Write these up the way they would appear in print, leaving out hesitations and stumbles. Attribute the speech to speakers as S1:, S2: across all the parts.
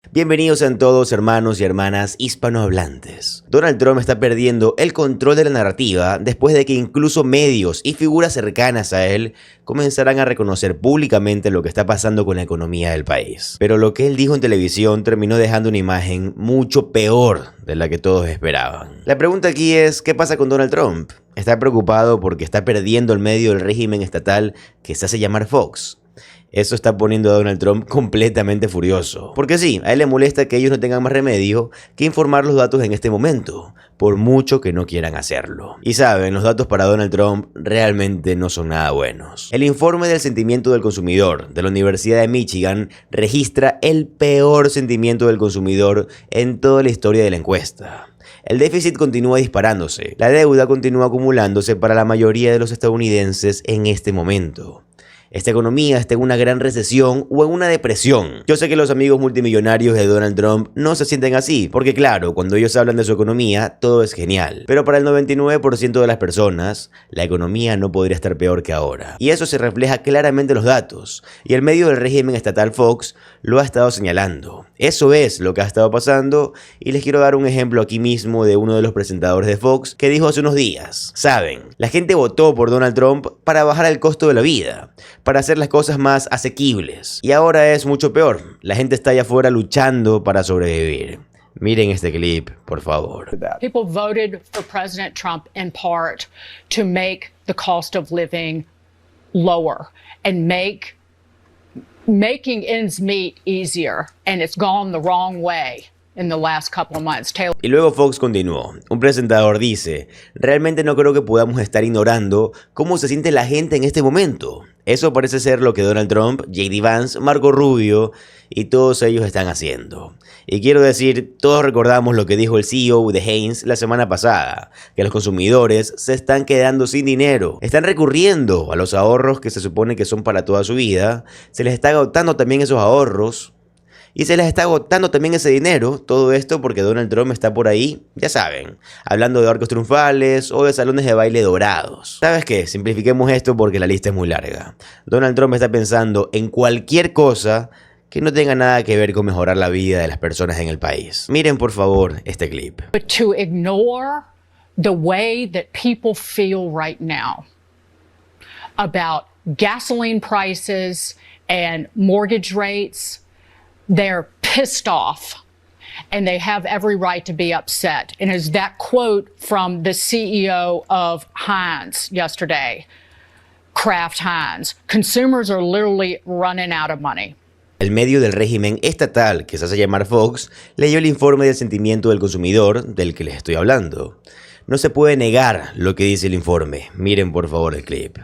S1: Bienvenidos a todos, hermanos y hermanas hispanohablantes. Donald Trump está perdiendo el control de la narrativa después de que incluso medios y figuras cercanas a él comenzarán a reconocer públicamente lo que está pasando con la economía del país. Pero lo que él dijo en televisión terminó dejando una imagen mucho peor de la que todos esperaban. La pregunta aquí es, ¿qué pasa con Donald Trump? ¿Está preocupado porque está perdiendo el medio del régimen estatal que se hace llamar Fox? Eso está poniendo a Donald Trump completamente furioso. Porque sí, a él le molesta que ellos no tengan más remedio que informar los datos en este momento, por mucho que no quieran hacerlo. Y saben, los datos para Donald Trump realmente no son nada buenos. El informe del sentimiento del consumidor de la Universidad de Michigan registra el peor sentimiento del consumidor en toda la historia de la encuesta. El déficit continúa disparándose, la deuda continúa acumulándose para la mayoría de los estadounidenses en este momento. Esta economía está en una gran recesión o en una depresión. Yo sé que los amigos multimillonarios de Donald Trump no se sienten así, porque claro, cuando ellos hablan de su economía, todo es genial. Pero para el 99% de las personas, la economía no podría estar peor que ahora. Y eso se refleja claramente en los datos, y el medio del régimen estatal Fox lo ha estado señalando. Eso es lo que ha estado pasando, y les quiero dar un ejemplo aquí mismo de uno de los presentadores de Fox que dijo hace unos días: saben, la gente votó por Donald Trump para bajar el costo de la vida, para hacer las cosas más asequibles. Y ahora es mucho peor. La gente está allá afuera luchando para sobrevivir. Miren este clip, por favor.
S2: People voted for President Trump in part to make the cost of living lower and making ends meet easier, and it's gone the wrong way in the last couple of months.
S1: Y luego Fox continuó. Un presentador dice: realmente no creo que podamos estar ignorando cómo se siente la gente en este momento. Eso parece ser lo que Donald Trump, J.D. Vance, Marco Rubio y todos ellos están haciendo. Y quiero decir, todos recordamos lo que dijo el CEO de Heinz la semana pasada, que los consumidores se están quedando sin dinero, están recurriendo a los ahorros que se supone que son para toda su vida, se les está agotando también esos ahorros y se les está agotando también ese dinero. Todo esto porque Donald Trump está por ahí, ya saben, hablando de arcos triunfales o de salones de baile dorados. ¿Sabes qué? Simplifiquemos esto porque la lista es muy larga. Donald Trump está pensando en cualquier cosa que no tenga nada que ver con mejorar la vida de las personas en el país. Miren por favor este clip.
S2: But to ignore the way that people feel right now about gasoline prices and mortgage rates, they're pissed off and they have every right to be upset. And as that quote from the CEO of Heinz yesterday, Kraft Heinz, consumers are literally running out of money.
S1: El medio del régimen estatal, que se hace llamar Fox, leyó el informe del sentimiento del consumidor del que les estoy hablando. No se puede negar lo que dice el informe. Miren por favor el clip.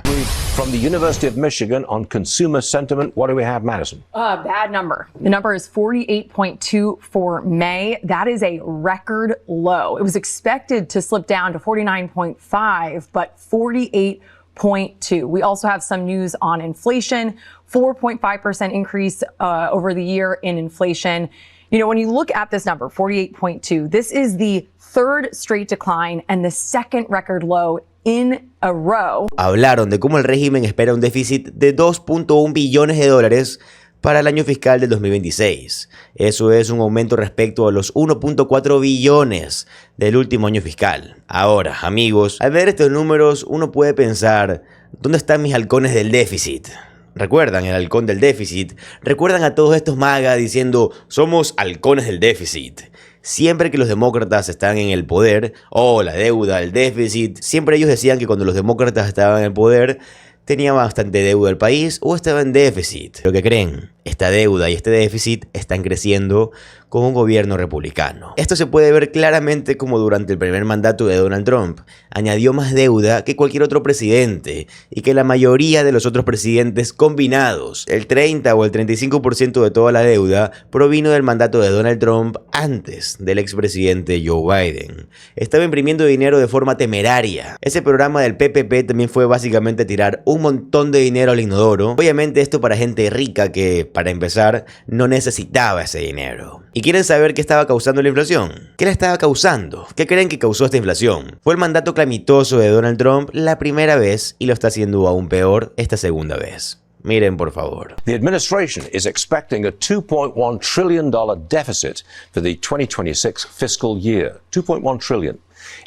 S3: From the University of Michigan on consumer sentiment, what do we have, Madison?
S4: Bad number. The number is 48.2 for May. That is a record low. It was expected to slip down to 49.5, but 48.2. We also have some news on inflation, 4.5% increase over the year in inflation. You know, when you look at this number, 48.2, this is the third straight decline and the second record low in a row.
S1: Hablaron de cómo el régimen espera un déficit de 2.1 billones de dólares para el año fiscal del 2026. Eso es un aumento respecto a los 1.4 billones del último año fiscal. Ahora, amigos, al ver estos números uno puede pensar, ¿dónde están mis halcones del déficit? ¿Recuerdan el halcón del déficit? ¿Recuerdan a todos estos MAGA diciendo somos halcones del déficit? Siempre que los demócratas están en el poder, la deuda, el déficit, siempre ellos decían que cuando los demócratas estaban en el poder tenía bastante deuda el país o estaba en déficit. ¿Pero qué creen? Esta deuda y este déficit están creciendo con un gobierno republicano. Esto se puede ver claramente como durante el primer mandato de Donald Trump añadió más deuda que cualquier otro presidente y que la mayoría de los otros presidentes combinados. El 30 o el 35% de toda la deuda provino del mandato de Donald Trump antes del expresidente Joe Biden. Estaba imprimiendo dinero de forma temeraria. Ese programa del PPP también fue básicamente tirar un montón de dinero al inodoro. Obviamente esto para gente rica que, para empezar, no necesitaba ese dinero. ¿Y quieren saber qué estaba causando la inflación? ¿Qué la estaba causando? ¿Qué creen que causó esta inflación? Fue el mandato calamitoso de Donald Trump la primera vez y lo está haciendo aún peor esta segunda vez. Miren, por favor.
S3: The administration is expecting a $2.1 trillion deficit for the 2026 fiscal year. $2.1 trillion.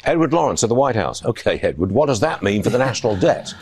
S3: Edward Lawrence of the White House. Okay, Edward, what does that mean for the national debt?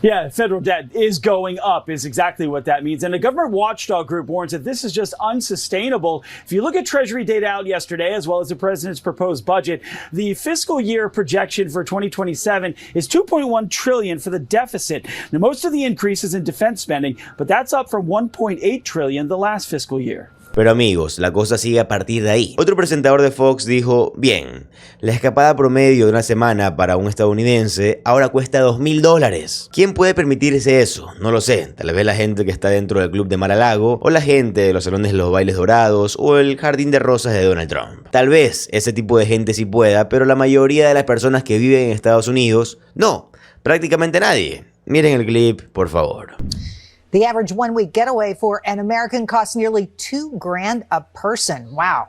S5: Yeah, federal debt is going up is exactly what that means. And the government watchdog group warns that this is just unsustainable. If you look at Treasury data out yesterday, as well as the president's proposed budget, the fiscal year projection for 2027 is $2.1 trillion for the deficit. Now, most of the increase is in defense spending, but that's up from $1.8 trillion the last fiscal year.
S1: Pero amigos, la cosa sigue a partir de ahí. Otro presentador de Fox dijo, bien, la escapada promedio de una semana para un estadounidense ahora cuesta $2.000. ¿Quién puede permitirse eso? No lo sé, tal vez la gente que está dentro del club de Mar-a-Lago, o la gente de los salones de los bailes dorados, o el jardín de rosas de Donald Trump. Tal vez ese tipo de gente sí pueda, pero la mayoría de las personas que viven en Estados Unidos, no, prácticamente nadie. Miren el clip, por favor.
S6: The average one-week getaway for an American costs nearly $2,000 a person. Wow.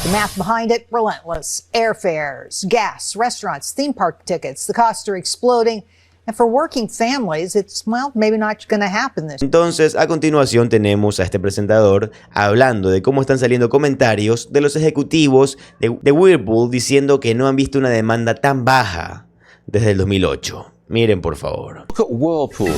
S6: The math behind it, relentless. Airfares, gas, restaurants, theme park tickets. The costs are exploding. And for working families, it's, well, maybe not going to happen this.
S1: Entonces, a continuación tenemos a este presentador hablando de cómo están saliendo comentarios de los ejecutivos de Whirlpool diciendo que no han visto una demanda tan baja desde el 2008. Miren, por favor.
S3: Look at Whirlpool.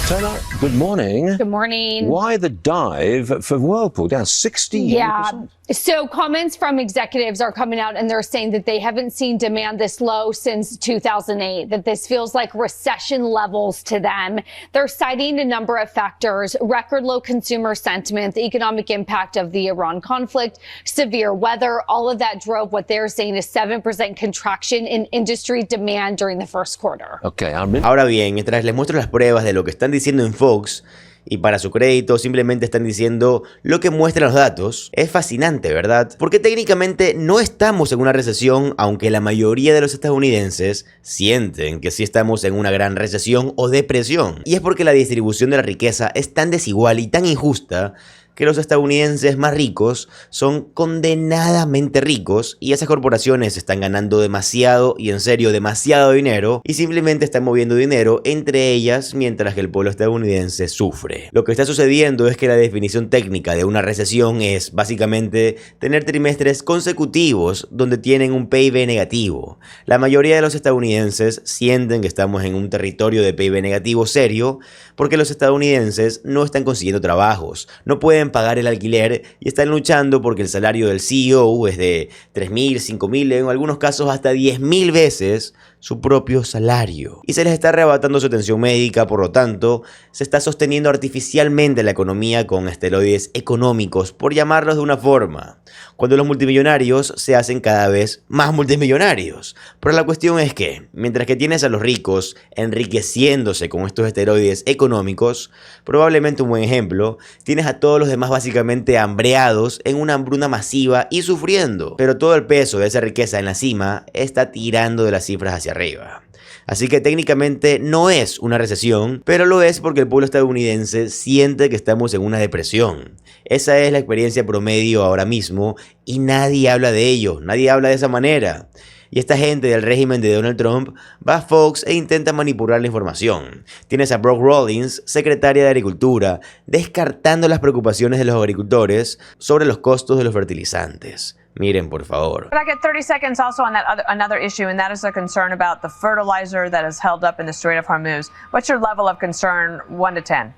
S3: Turner, good morning.
S7: Good morning.
S3: Why the dive for Whirlpool? Down 60%?
S7: Yeah. So comments from executives are coming out and they're saying that they haven't seen demand this low since 2008, that this feels like recession levels to them. They're citing a number of factors: record low consumer sentiment, the economic impact of the Iran conflict, severe weather. All of that drove what they're saying is 7% contraction in industry demand during the first quarter.
S3: Okay,
S1: Ahora bien, mientras les muestro las pruebas de lo que están diciendo en Fox, y para su crédito simplemente están diciendo lo que muestran los datos, es fascinante, ¿verdad? Porque técnicamente no estamos en una recesión, aunque la mayoría de los estadounidenses sienten que sí estamos en una gran recesión o depresión. Y es porque la distribución de la riqueza es tan desigual y tan injusta que los estadounidenses más ricos son condenadamente ricos y esas corporaciones están ganando demasiado y en serio demasiado dinero y simplemente están moviendo dinero entre ellas mientras que el pueblo estadounidense sufre. Lo que está sucediendo es que la definición técnica de una recesión es básicamente tener trimestres consecutivos donde tienen un PIB negativo. La mayoría de los estadounidenses sienten que estamos en un territorio de PIB negativo serio porque los estadounidenses no están consiguiendo trabajos, no pueden pagar el alquiler y están luchando porque el salario del CEO es de 3.000, 5.000, en algunos casos hasta 10.000 veces su propio salario. Y se les está arrebatando su atención médica, por lo tanto, se está sosteniendo artificialmente la economía con esteroides económicos, por llamarlos de una forma, cuando los multimillonarios se hacen cada vez más multimillonarios. Pero la cuestión es que, mientras que tienes a los ricos enriqueciéndose con estos esteroides económicos, probablemente un buen ejemplo, tienes a todos los demás básicamente hambreados en una hambruna masiva y sufriendo. Pero todo el peso de esa riqueza en la cima está tirando de las cifras hacia arriba. Así que técnicamente no es una recesión, pero lo es porque el pueblo estadounidense siente que estamos en una depresión. Esa es la experiencia promedio ahora mismo y nadie habla de ello, nadie habla de esa manera. Y esta gente del régimen de Donald Trump va a Fox e intenta manipular la información. Tienes a Brooke Rollins, secretaria de Agricultura, descartando las preocupaciones de los agricultores sobre los costos de los fertilizantes. Miren, por favor.
S8: But I get 30 seconds also on that another issue, and that is a concern about the fertilizer that is held up in the Strait of Hormuz. What's your level of concern, 1 to 10?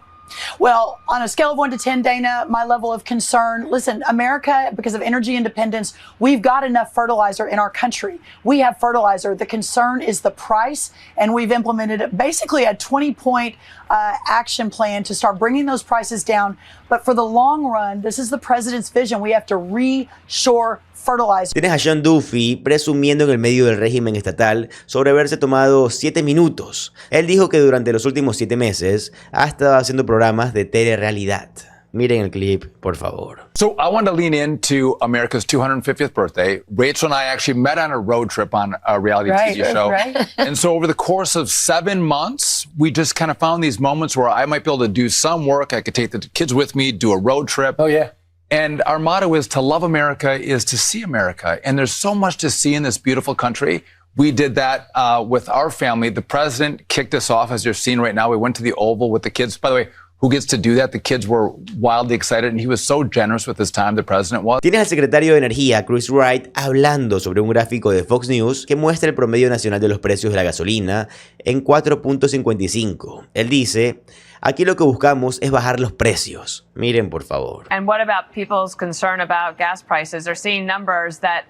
S9: Well, on a scale of 1 to 10, Dana, my level of concern, listen, America, because of energy independence, we've got enough fertilizer in our country. We have fertilizer. The concern is the price, and we've implemented basically a 20-point action plan to start bringing those prices down. But for the long run, this is the president's vision. We have to reshore fertilizer.
S1: Tienes a Sean Duffy presumiendo en el medio del régimen estatal sobre haberse tomado 7 minutos. Él dijo que durante los últimos 7 meses ha estado haciendo programas de telerrealidad. Miren el clip, por favor.
S10: So I wanted to lean into America's 250th birthday. Rachel and I actually met on a road trip on a reality TV show.
S9: Right.
S10: And so over the course of 7 months, we just kind of found these moments where I might be able to do some work. I could take the kids with me, do a road trip.
S5: Oh, yeah.
S10: And our motto is to love America is to see America. And there's so much to see in this beautiful country. We did that with our family. The president kicked us off, as you're seeing right now. We went to the Oval with the kids. By the way, who gets to do that. The kids were wildly excited, and he was so generous with his time, the president was.
S1: Tienes al secretario de Energía, Chris Wright, hablando sobre un gráfico de Fox News que muestra el promedio nacional de los precios de la gasolina en 4.55. Él dice: aquí lo que buscamos es bajar los precios. Miren, por favor.
S8: And what about people's concern about gas prices? They're seeing numbers that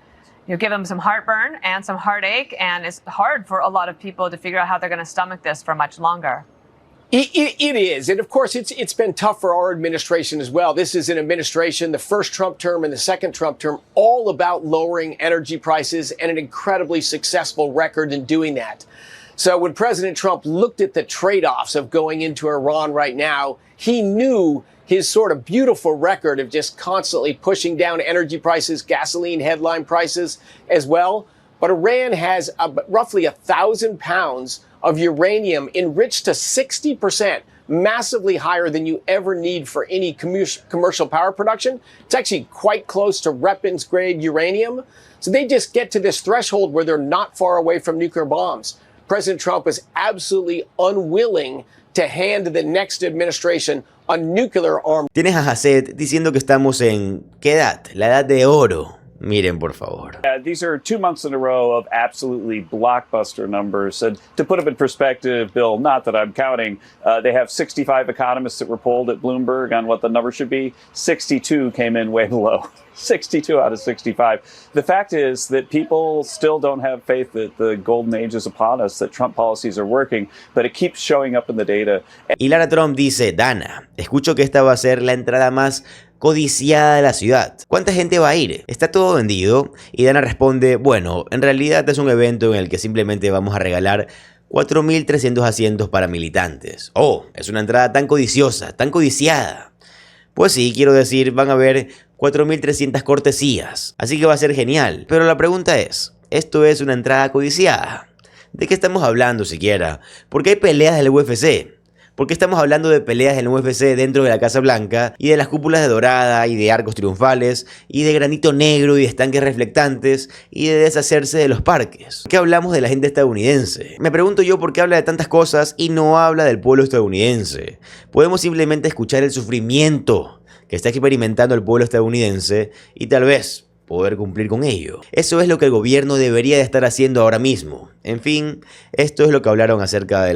S8: give them some heartburn and some heartache, and it's hard for a lot of people to figure out how they're going to stomach this for much longer.
S11: It is. And of course, it's been tough for our administration as well. This is an administration, the first Trump term and the second Trump term, all about lowering energy prices and an incredibly successful record in doing that. So when President Trump looked at the trade-offs of going into Iran right now, he knew his sort of beautiful record of just constantly pushing down energy prices, gasoline headline prices as well. But Iran has roughly 1,000 pounds of uranium enriched to 60%, massively higher than you ever need for any commercial power production. It's actually quite close to weapons grade uranium. So they just get to this threshold where they're not far away from nuclear bombs. President Trump is absolutely unwilling to hand the next administration a nuclear arm.
S1: Tienes a Hassett diciendo que estamos en ¿qué edad? La edad de oro. Miren, por favor.
S12: These are 2 months in a row of absolutely blockbuster numbers. And to put them in perspective, Bill, not that I'm counting, they have 65 economists that were polled at Bloomberg on what the number should be. 62 came in way below. 62 out of 65. The fact is that people still don't have faith that the golden age is upon us, that Trump policies are working, but it keeps showing up in the data.
S1: Y Lara Trump dice: Dana, escucho que esta va a ser la entrada más codiciada de la ciudad. ¿Cuánta gente va a ir? ¿Está todo vendido? Y Dana responde: bueno, en realidad es un evento en el que simplemente vamos a regalar 4.300 asientos para militantes. Oh, es una entrada tan codiciosa, tan codiciada. Pues sí, quiero decir, van a haber 4.300 cortesías, así que va a ser genial. Pero la pregunta es, ¿esto es una entrada codiciada? ¿De qué estamos hablando siquiera? Porque hay peleas del UFC. Porque estamos hablando de peleas en el UFC dentro de la Casa Blanca y de las cúpulas de dorada y de arcos triunfales y de granito negro y de estanques reflectantes y de deshacerse de los parques. ¿Por qué hablamos de la gente estadounidense? Me pregunto yo por qué habla de tantas cosas y no habla del pueblo estadounidense. Podemos simplemente escuchar el sufrimiento que está experimentando el pueblo estadounidense y tal vez poder cumplir con ello. Eso es lo que el gobierno debería de estar haciendo ahora mismo. En fin, esto es lo que hablaron acerca de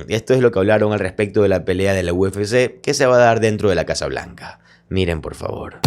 S1: esto es lo que hablaron al respecto de la pelea de la UFC que se va a dar dentro de la Casa Blanca. Miren, por favor.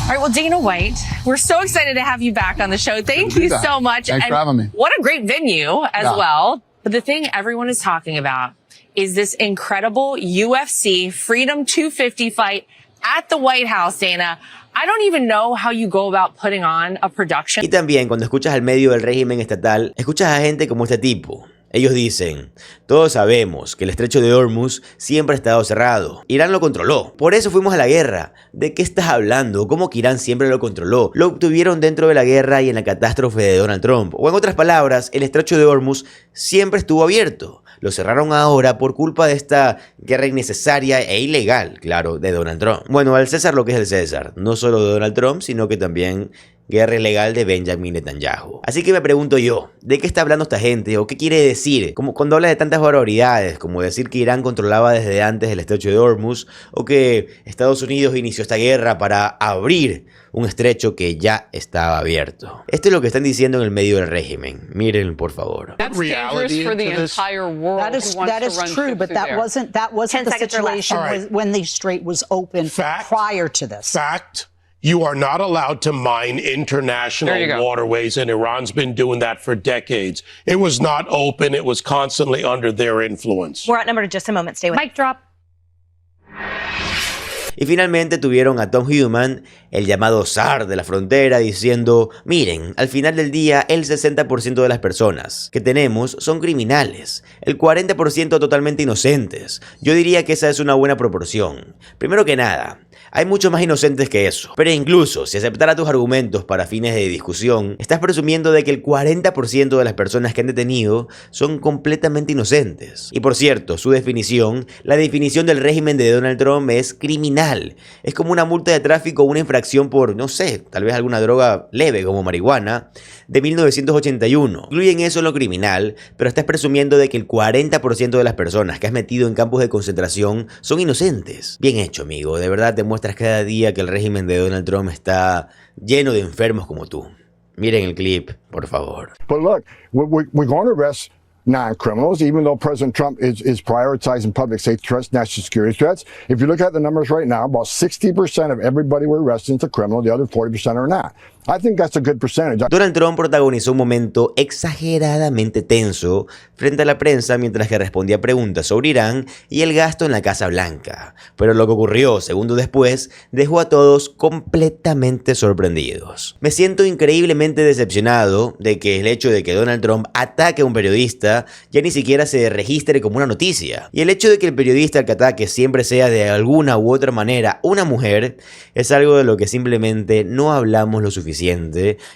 S13: All right, well, Dana White, we're so excited to have you back on the show. Thank you so much.
S14: Thanks for having me.
S13: What a great venue as well. But the thing everyone is talking about is this incredible UFC Freedom 250 fight at the White House, Dana. I don't even know how you go about putting on a production.
S1: Y también cuando escuchas al medio del régimen estatal, escuchas a gente como este tipo. Ellos dicen: todos sabemos que el estrecho de Hormuz siempre ha estado cerrado. Irán lo controló. Por eso fuimos a la guerra. ¿De qué estás hablando? ¿Cómo que Irán siempre lo controló? Lo obtuvieron dentro de la guerra y en la catástrofe de Donald Trump. O en otras palabras, el estrecho de Hormuz siempre estuvo abierto. Lo cerraron ahora por culpa de esta guerra innecesaria e ilegal, claro, de Donald Trump. Bueno, al César lo que es el César. No solo de Donald Trump, sino que también guerra ilegal de Benjamin Netanyahu. Así que me pregunto yo, ¿de qué está hablando esta gente? ¿O qué quiere decir? Como cuando habla de tantas barbaridades, como decir que Irán controlaba desde antes el estrecho de Hormuz, o que Estados Unidos inició esta guerra para abrir un estrecho que ya estaba abierto. Esto es lo que están diciendo en el medio del régimen. Miren, por favor.
S2: That's dangerous for the entire world.
S6: That is true, but that wasn't the situation when the strait was open prior to this.
S15: Fact. You are not allowed to mine international waterways, and Iran's been doing that for decades. It was not open. It was constantly under their influence.
S16: We're outnumbered in just a moment. Stay with
S7: Mic drop.
S1: Y finalmente tuvieron a Tom Homan, el llamado zar de la frontera, diciendo: miren, al final del día el 60% de las personas que tenemos son criminales, el 40% totalmente inocentes. Yo diría que esa es una buena proporción. Primero que nada, Hay muchos más inocentes que eso. Pero incluso si aceptara tus argumentos para fines de discusión, estás presumiendo de que el 40% de las personas que han detenido son completamente inocentes. Y por cierto, su definición, la definición del régimen de Donald Trump es criminal. Es como una multa de tráfico o una infracción por, no sé, tal vez alguna droga leve como marihuana, de 1981. Incluyen eso en lo criminal, pero estás presumiendo de que el 40% de las personas que has metido en campos de concentración son inocentes. Bien hecho, amigo. De verdad demuestras cada día que el régimen de Donald Trump está lleno de enfermos como tú. Miren el clip, por favor.
S14: But look, we're going to arrest non-criminals, even though President Trump is prioritizing public safety threats, national security threats. If you look at the numbers right now, about 60% of everybody we're arresting is a criminal, the other 40% are not. I think that's a good percentage.
S1: Donald Trump protagonizó un momento exageradamente tenso frente a la prensa mientras que respondía preguntas sobre Irán y el gasto en la Casa Blanca. Pero lo que ocurrió segundos después dejó a todos completamente sorprendidos. Me siento increíblemente decepcionado de que el hecho de que Donald Trump ataque a un periodista ya ni siquiera se registre como una noticia. Y el hecho de que el periodista al que ataque siempre sea de alguna u otra manera una mujer es algo de lo que simplemente no hablamos lo suficiente.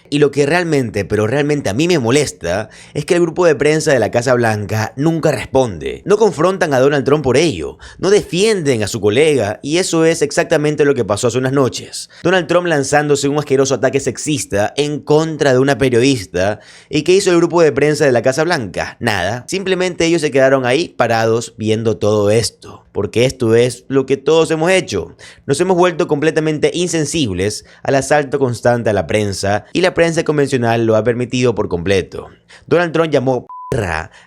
S1: Y lo que realmente, pero realmente a mí me molesta es que el grupo de prensa de la Casa Blanca nunca responde. No confrontan a Donald Trump por ello, no defienden a su colega, y eso es exactamente lo que pasó hace unas noches. Donald Trump lanzándose un asqueroso ataque sexista en contra de una periodista. ¿Y qué hizo el grupo de prensa de la Casa Blanca? Nada. Simplemente ellos se quedaron ahí parados viendo todo esto. Porque esto es lo que todos hemos hecho. Nos hemos vuelto completamente insensibles al asalto constante a la prensa, y la prensa convencional lo ha permitido por completo. Donald Trump llamó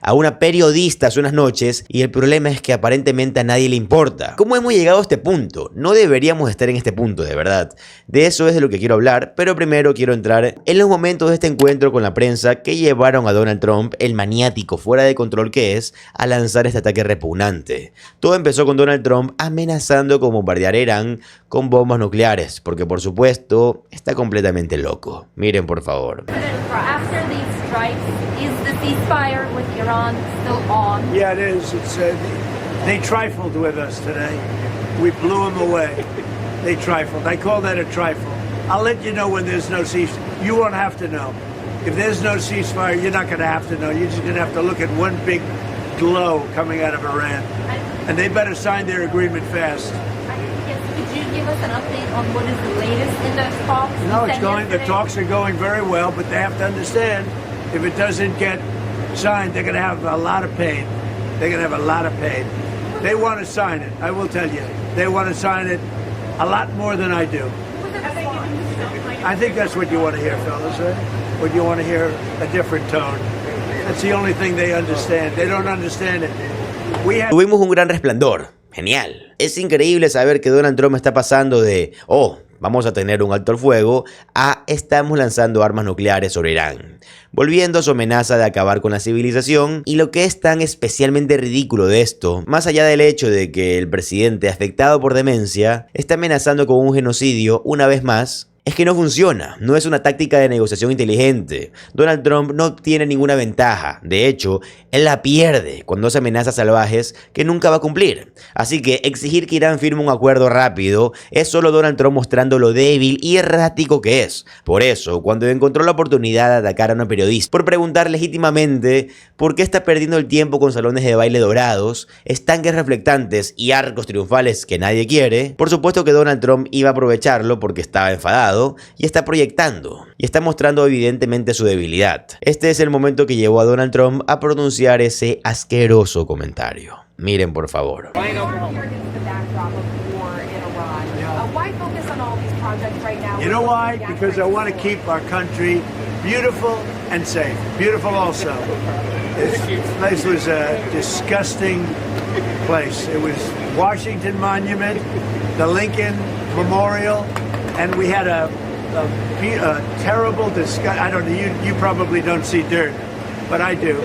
S1: a una periodista hace unas noches y el problema es que aparentemente a nadie le importa. ¿Cómo hemos llegado a este punto? No deberíamos estar en este punto, de verdad. De eso es de lo que quiero hablar, pero primero quiero entrar en los momentos de este encuentro con la prensa que llevaron a Donald Trump, el maniático fuera de control que es, a lanzar este ataque repugnante. Todo empezó con Donald Trump amenazando con bombardear Irán con bombas nucleares, porque por supuesto está completamente loco. Miren por favor.
S16: Is the ceasefire with Iran still on?
S17: Yeah, it is. They trifled with us today. We blew them away. They trifled. I call that a trifle. I'll let you know when there's no ceasefire. You won't have to know. If there's no ceasefire, you're not going to have to know. You're just going to have to look at one big glow coming out of Iran. And they better sign their agreement fast.
S16: Yes, could you give us an update on what is the latest in those talks?
S17: No, it's going. The talks are going very well, but they have to understand, if it doesn't get signed, they're going to have a lot of pain. They're going to have a lot of pain. They want to sign it, I will tell you. They want to sign it a lot more than I do. I think that's what you want to hear, fellas, right? What you want to hear, a different tone. That's the only thing they understand. They don't understand it.
S1: Tuvimos un gran resplandor. Genial. Es increíble saber que Donald Trump está pasando de, vamos a tener un alto al fuego, a estamos lanzando armas nucleares sobre Irán, volviendo a su amenaza de acabar con la civilización. Y lo que es tan especialmente ridículo de esto, más allá del hecho de que el presidente afectado por demencia está amenazando con un genocidio una vez más, es que no funciona, no es una táctica de negociación inteligente. Donald Trump no obtiene ninguna ventaja, de hecho, él la pierde cuando hace amenazas salvajes que nunca va a cumplir. Así que exigir que Irán firme un acuerdo rápido es solo Donald Trump mostrando lo débil y errático que es. Por eso, cuando encontró la oportunidad de atacar a una periodista por preguntar legítimamente por qué está perdiendo el tiempo con salones de baile dorados, estanques reflectantes y arcos triunfales que nadie quiere, por supuesto que Donald Trump iba a aprovecharlo porque estaba enfadado y está proyectando y está mostrando evidentemente su debilidad. Este es el momento que llevó a Donald Trump a pronunciar ese asqueroso comentario. Miren por favor.
S17: You know why? Because I want to keep our country beautiful and safe. Beautiful also. This place was a disgusting place. It was Washington Monument, the Lincoln Memorial, and we had a terrible disgust. I don't know, you probably don't see dirt, but I do.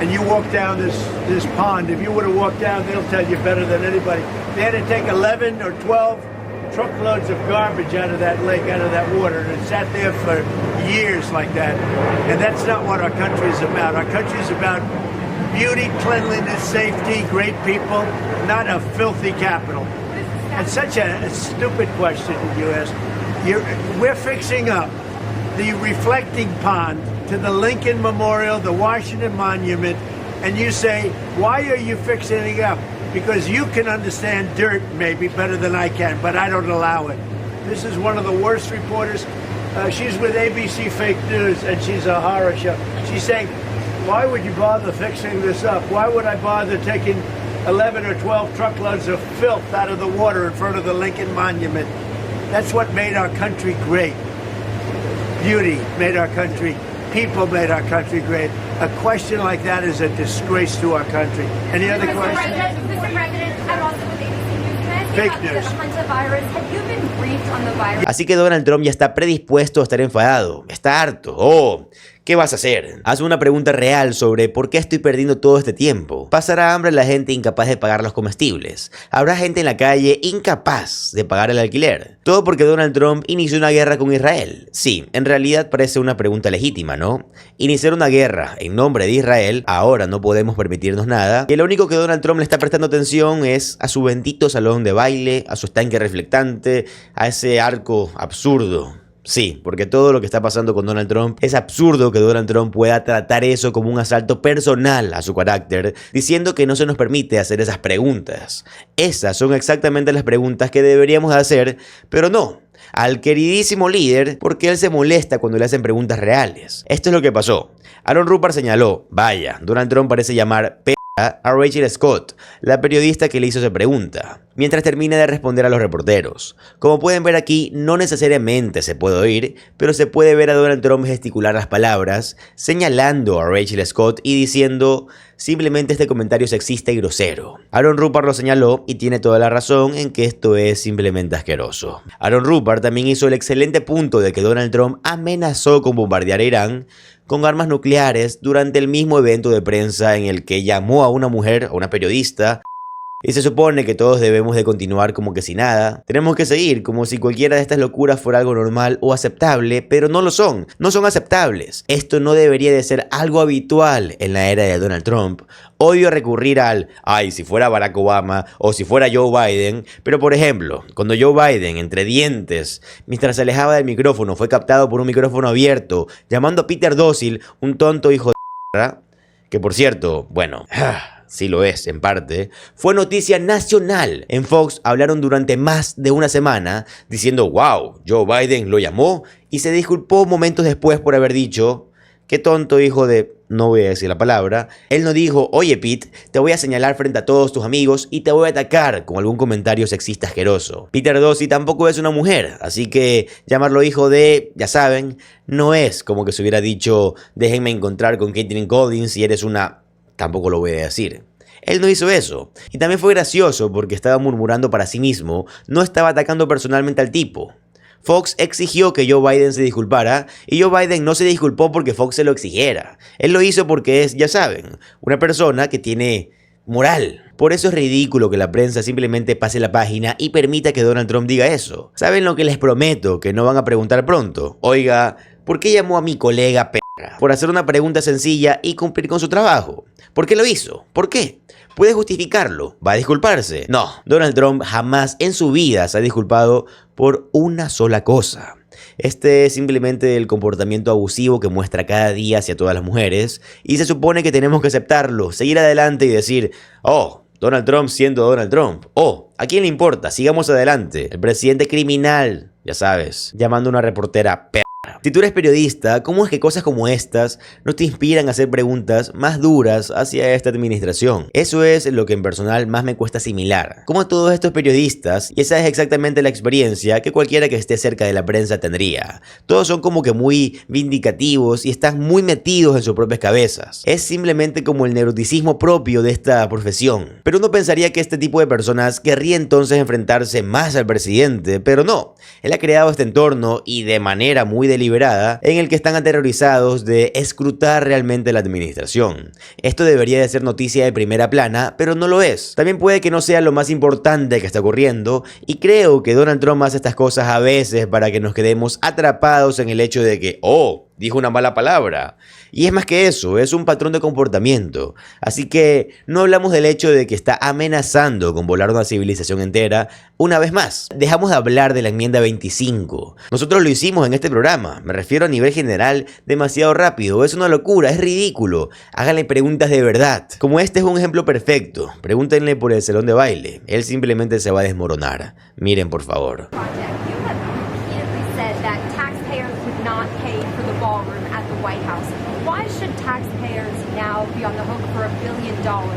S17: And you walk down this pond, if you would have walked down, they'll tell you better than anybody. They had to take 11 or 12 truckloads of garbage out of that lake, out of that water, and it sat there for years like that. And that's not what our country is about. Our country is about beauty, cleanliness, safety, great people, not a filthy capital. It's such a stupid question you ask. We're fixing up the reflecting pond to the Lincoln Memorial, the Washington Monument, and you say, why are you fixing it up? Because you can understand dirt maybe better than I can, but I don't allow it. This is one of the worst reporters. She's with ABC Fake News, and she's a horror show. She's saying, why would you bother fixing this up? Why would I bother taking 11 or 12 truckloads of filth out of the water in front of the Lincoln Monument? That's what made our country great. Beauty made our country. People made our country great. A question like that is a disgrace to our country. Any other questions?
S16: Mr. President, I'm also with ABC News. Can I ask you
S17: Fake
S16: about
S17: news.
S16: the hantavirus? Have you been briefed on the virus?
S1: Así que Donald Trump ya está predispuesto a estar enfadado, está harto. Oh, ¿qué vas a hacer? Haz una pregunta real sobre por qué estoy perdiendo todo este tiempo. ¿Pasará hambre la gente incapaz de pagar los comestibles? ¿Habrá gente en la calle incapaz de pagar el alquiler? Todo porque Donald Trump inició una guerra con Israel. Sí, en realidad parece una pregunta legítima, ¿no? Iniciar una guerra en nombre de Israel, ahora no podemos permitirnos nada. Y lo único que Donald Trump le está prestando atención es a su bendito salón de baile, a su estanque reflectante, a ese arco absurdo. Sí, porque todo lo que está pasando con Donald Trump es absurdo que Donald Trump pueda tratar eso como un asalto personal a su carácter, diciendo que no se nos permite hacer esas preguntas. Esas son exactamente las preguntas que deberíamos hacer, pero no al queridísimo líder, porque él se molesta cuando le hacen preguntas reales. Esto es lo que pasó. Aaron Rupert señaló, vaya, Donald Trump parece llamar a Rachel Scott, la periodista que le hizo esa pregunta, mientras termina de responder a los reporteros. Como pueden ver aquí, no necesariamente se puede oír, pero se puede ver a Donald Trump gesticular las palabras, señalando a Rachel Scott y diciendo simplemente este comentario sexista y grosero. Aaron Rupert lo señaló y tiene toda la razón en que esto es simplemente asqueroso. Aaron Rupert también hizo el excelente punto de que Donald Trump amenazó con bombardear a Irán con armas nucleares durante el mismo evento de prensa en el que llamó a una mujer, a una periodista, y se supone que todos debemos de continuar como que si nada. Tenemos que seguir como si cualquiera de estas locuras fuera algo normal o aceptable, pero no lo son. No son aceptables. Esto no debería de ser algo habitual en la era de Donald Trump. Odio recurrir al, ay, si fuera Barack Obama o si fuera Joe Biden, pero por ejemplo, cuando Joe Biden, entre dientes, mientras se alejaba del micrófono, fue captado por un micrófono abierto, llamando a Peter Dossil un tonto hijo de que por cierto, bueno... sí lo es, en parte, fue noticia nacional. En Fox hablaron durante más de una semana diciendo, wow, Joe Biden lo llamó y se disculpó momentos después por haber dicho, qué tonto hijo de... no voy a decir la palabra. Él no dijo, oye Pete, te voy a señalar frente a todos tus amigos y te voy a atacar con algún comentario sexista asqueroso. Peter Dossi tampoco es una mujer, así que llamarlo hijo de, ya saben, no es como que se hubiera dicho, déjenme encontrar con Caitlin Collins si eres una... Tampoco lo voy a decir. Él no hizo eso. Y también fue gracioso porque estaba murmurando para sí mismo, no estaba atacando personalmente al tipo. Fox exigió que Joe Biden se disculpara y Joe Biden no se disculpó porque Fox se lo exigiera. Él lo hizo porque es, ya saben, una persona que tiene moral. Por eso es ridículo que la prensa simplemente pase la página y permita que Donald Trump diga eso. ¿Saben lo que les prometo? Que no van a preguntar pronto. Oiga, ¿por qué llamó a mi colega por hacer una pregunta sencilla y cumplir con su trabajo? ¿Por qué lo hizo? ¿Por qué? ¿Puede justificarlo? ¿Va a disculparse? No, Donald Trump jamás en su vida se ha disculpado por una sola cosa. Este es simplemente el comportamiento abusivo que muestra cada día hacia todas las mujeres y se supone que tenemos que aceptarlo, seguir adelante y decir, oh, Donald Trump siendo Donald Trump. Oh, ¿a quién le importa? Sigamos adelante. El presidente criminal, ya sabes, llamando a una reportera Si tú eres periodista, ¿cómo es que cosas como estas no te inspiran a hacer preguntas más duras hacia esta administración? Eso es lo que en personal más me cuesta asimilar. Como todos estos periodistas, y esa es exactamente la experiencia que cualquiera que esté cerca de la prensa tendría. Todos son como que muy vindicativos y están muy metidos en sus propias cabezas. Es simplemente como el neuroticismo propio de esta profesión. Pero uno pensaría que este tipo de personas querría entonces enfrentarse más al presidente, pero no. Él ha creado este entorno y de manera muy deliberada en el que están aterrorizados de escrutar realmente la administración. Esto debería de ser noticia de primera plana, pero no lo es. También puede que no sea lo más importante que está ocurriendo y creo que Donald Trump hace estas cosas a veces para que nos quedemos atrapados en el hecho de que, oh, dijo una mala palabra. Y es más que eso, es un patrón de comportamiento. Así que no hablamos del hecho de que está amenazando con volar una civilización entera una vez más. Dejamos de hablar de la enmienda 25. Nosotros lo hicimos en este programa. Me refiero a nivel general demasiado rápido. Es una locura, es ridículo. Háganle preguntas de verdad. Como este es un ejemplo perfecto. Pregúntenle por el salón de baile. Él simplemente se va a desmoronar. Miren, por favor.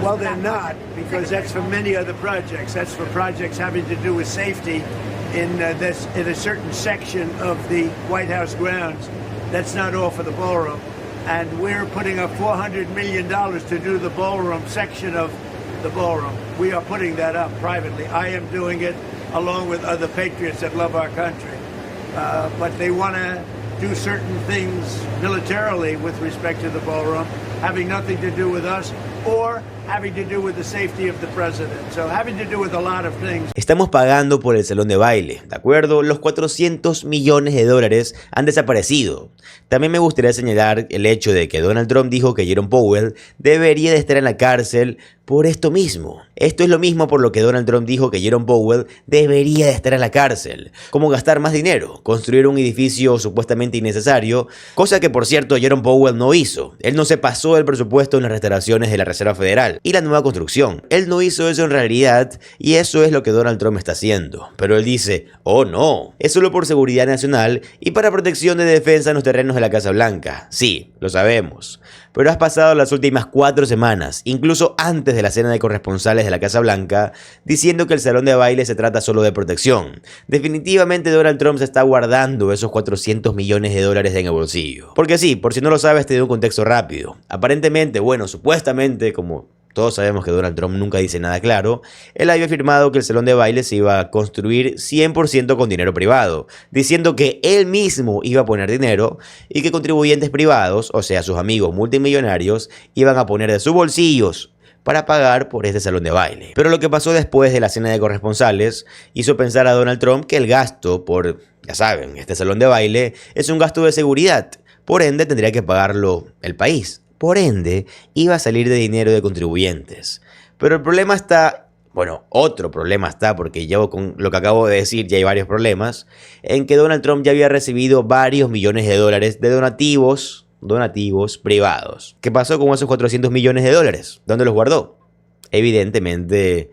S17: Well, they're not, because that's for many other projects. That's for projects having to do with safety in a certain section of the White House grounds. That's not all for the ballroom. And we're putting up $400 million to do the ballroom section of the ballroom. We are putting that up privately. I am doing it along with other patriots that love our country. But they want to do certain things militarily with respect to the ballroom, having nothing to do with us or having to do with the safety of the president. So having to do with a lot of things.
S1: Estamos pagando por el salón de baile, ¿de acuerdo? Los 400 millones de dólares han desaparecido. También me gustaría señalar el hecho de que Donald Trump dijo que Jerome Powell debería de estar en la cárcel por esto mismo. Esto es lo mismo por lo que Donald Trump dijo que Jerome Powell debería de estar en la cárcel. Como gastar más dinero, construir un edificio supuestamente innecesario, cosa que por cierto Jerome Powell no hizo. Él no se pasó del presupuesto en las restauraciones de la Reserva Federal y la nueva construcción. Él no hizo eso en realidad y eso es lo que Donald Trump está haciendo. Pero él dice, oh no, es solo por seguridad nacional y para protección de defensa en los terrenos de la Casa Blanca. Sí, lo sabemos. Pero has pasado las últimas 4 semanas, incluso antes de la cena de corresponsales de la Casa Blanca, diciendo que el salón de baile se trata solo de protección. Definitivamente Donald Trump se está guardando esos 400 millones de dólares en el bolsillo. Porque sí, por si no lo sabes, te doy un contexto rápido. Aparentemente, bueno, supuestamente, como todos sabemos que Donald Trump nunca dice nada claro, él había afirmado que el salón de baile se iba a construir 100% con dinero privado, diciendo que él mismo iba a poner dinero y que contribuyentes privados, o sea, sus amigos multimillonarios, iban a poner de sus bolsillos para pagar por este salón de baile. Pero lo que pasó después de la cena de corresponsales hizo pensar a Donald Trump que el gasto por, ya saben, este salón de baile es un gasto de seguridad, por ende tendría que pagarlo el país. Por ende, iba a salir de dinero de contribuyentes. Pero el problema está, bueno, otro problema está, porque yo con lo que acabo de decir ya hay varios problemas, en que Donald Trump ya había recibido varios millones de dólares de donativos privados. ¿Qué pasó con esos 400 millones de dólares? ¿Dónde los guardó? Evidentemente,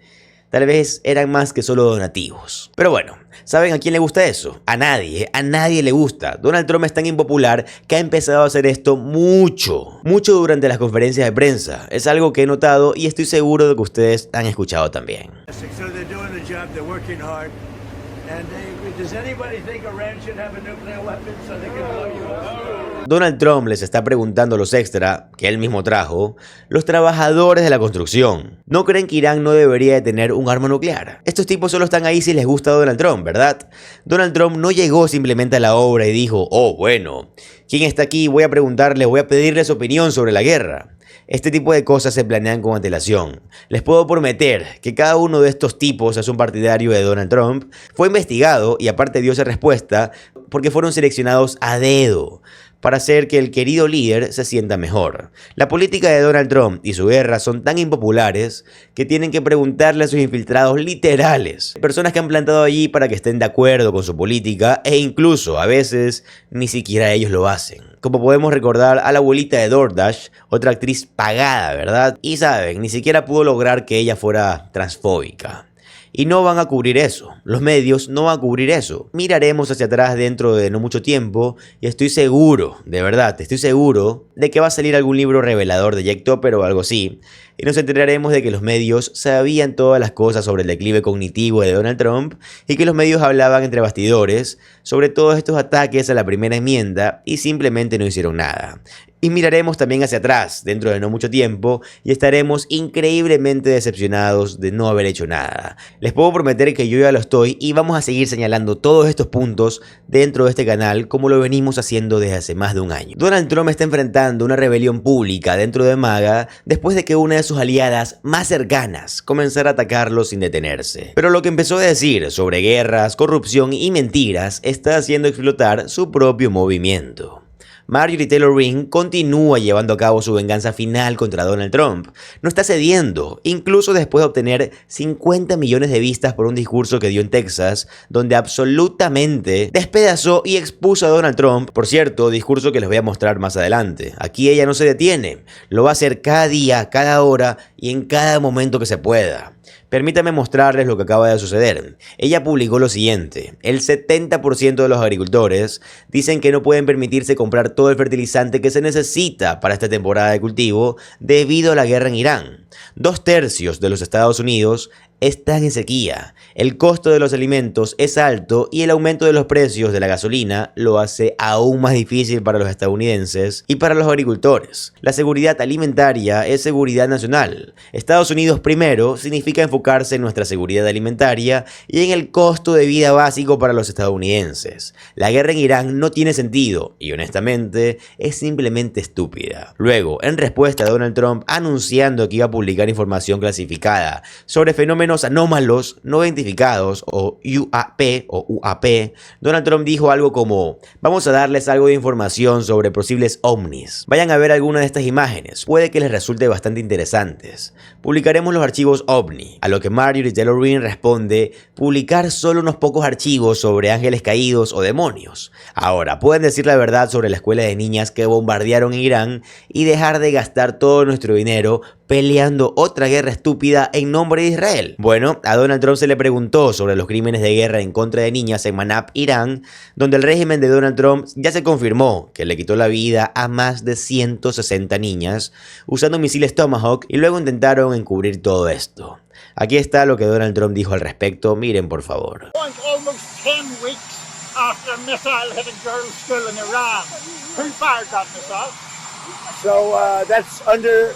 S1: tal vez eran más que solo donativos. Pero bueno, ¿saben a quién le gusta eso? A nadie le gusta. Donald Trump es tan impopular que ha empezado a hacer esto mucho durante las conferencias de prensa. Es algo que he notado y estoy seguro de que ustedes han escuchado también. Donald Trump les está preguntando a los extra, que él mismo trajo, los trabajadores de la construcción. ¿No creen que Irán no debería de tener un arma nuclear? Estos tipos solo están ahí si les gusta a Donald Trump, ¿verdad? Donald Trump no llegó simplemente a la obra y dijo, oh, bueno, ¿quién está aquí? Voy a preguntarle, voy a pedirle su opinión sobre la guerra. Este tipo de cosas se planean con antelación. Les puedo prometer que cada uno de estos tipos es un partidario de Donald Trump, fue investigado y aparte dio esa respuesta porque fueron seleccionados a dedo para hacer que el querido líder se sienta mejor. La política de Donald Trump y su guerra son tan impopulares que tienen que preguntarle a sus infiltrados literales, personas que han plantado allí para que estén de acuerdo con su política e incluso a veces ni siquiera ellos lo hacen. Como podemos recordar a la abuelita de DoorDash, otra actriz pagada, ¿verdad? Y saben, ni siquiera pudo lograr que ella fuera transfóbica. Y no van a cubrir eso, los medios no van a cubrir eso. Miraremos hacia atrás dentro de no mucho tiempo y estoy seguro, de verdad, estoy seguro de que va a salir algún libro revelador de Jake Tapper o algo así. Y nos enteraremos de que los medios sabían todas las cosas sobre el declive cognitivo de Donald Trump y que los medios hablaban entre bastidores sobre todos estos ataques a la primera enmienda y simplemente no hicieron nada. Y miraremos también hacia atrás dentro de no mucho tiempo y estaremos increíblemente decepcionados de no haber hecho nada. Les puedo prometer que yo ya lo estoy y vamos a seguir señalando todos estos puntos dentro de este canal como lo venimos haciendo desde hace más de un año. Donald Trump está enfrentando una rebelión pública dentro de MAGA después de que una de sus aliadas más cercanas comenzara a atacarlo sin detenerse. Pero lo que empezó a decir sobre guerras, corrupción y mentiras está haciendo explotar su propio movimiento. Marjorie Taylor Greene continúa llevando a cabo su venganza final contra Donald Trump. No está cediendo, incluso después de obtener 50 millones de vistas por un discurso que dio en Texas, donde absolutamente despedazó y expuso a Donald Trump. Por cierto, discurso que les voy a mostrar más adelante. Aquí ella no se detiene, lo va a hacer cada día, cada hora y en cada momento que se pueda. Permítanme mostrarles lo que acaba de suceder. Ella publicó lo siguiente: el 70% de los agricultores dicen que no pueden permitirse comprar todo el fertilizante que se necesita para esta temporada de cultivo debido a la guerra en Irán. 2/3 de los Estados Unidos están en sequía, el costo de los alimentos es alto y el aumento de los precios de la gasolina lo hace aún más difícil para los estadounidenses y para los agricultores. La seguridad alimentaria es seguridad nacional. Estados Unidos primero significa enfocarse en nuestra seguridad alimentaria y en el costo de vida básico para los estadounidenses. La guerra en Irán no tiene sentido y honestamente es simplemente estúpida. Luego, en respuesta a Donald Trump anunciando que iba a publicar información clasificada sobre fenómenos anómalos no identificados o UAP, Donald Trump dijo algo como: vamos a darles algo de información sobre posibles ovnis. Vayan a ver alguna de estas imágenes, puede que les resulte bastante interesantes. Publicaremos los archivos ovni, a lo que Marjorie Taylor Greene responde: publicar solo unos pocos archivos sobre ángeles caídos o demonios. Ahora, pueden decir la verdad sobre la escuela de niñas que bombardearon en Irán y dejar de gastar todo nuestro dinero peleando otra guerra estúpida en nombre de Israel. Bueno, a Donald Trump se le preguntó sobre los crímenes de guerra en contra de niñas en Manab, Irán, donde el régimen de Donald Trump ya se confirmó que le quitó la vida a más de 160 niñas usando misiles Tomahawk y luego intentaron encubrir todo esto. Aquí está lo que Donald Trump dijo al respecto, miren por favor.
S17: That's under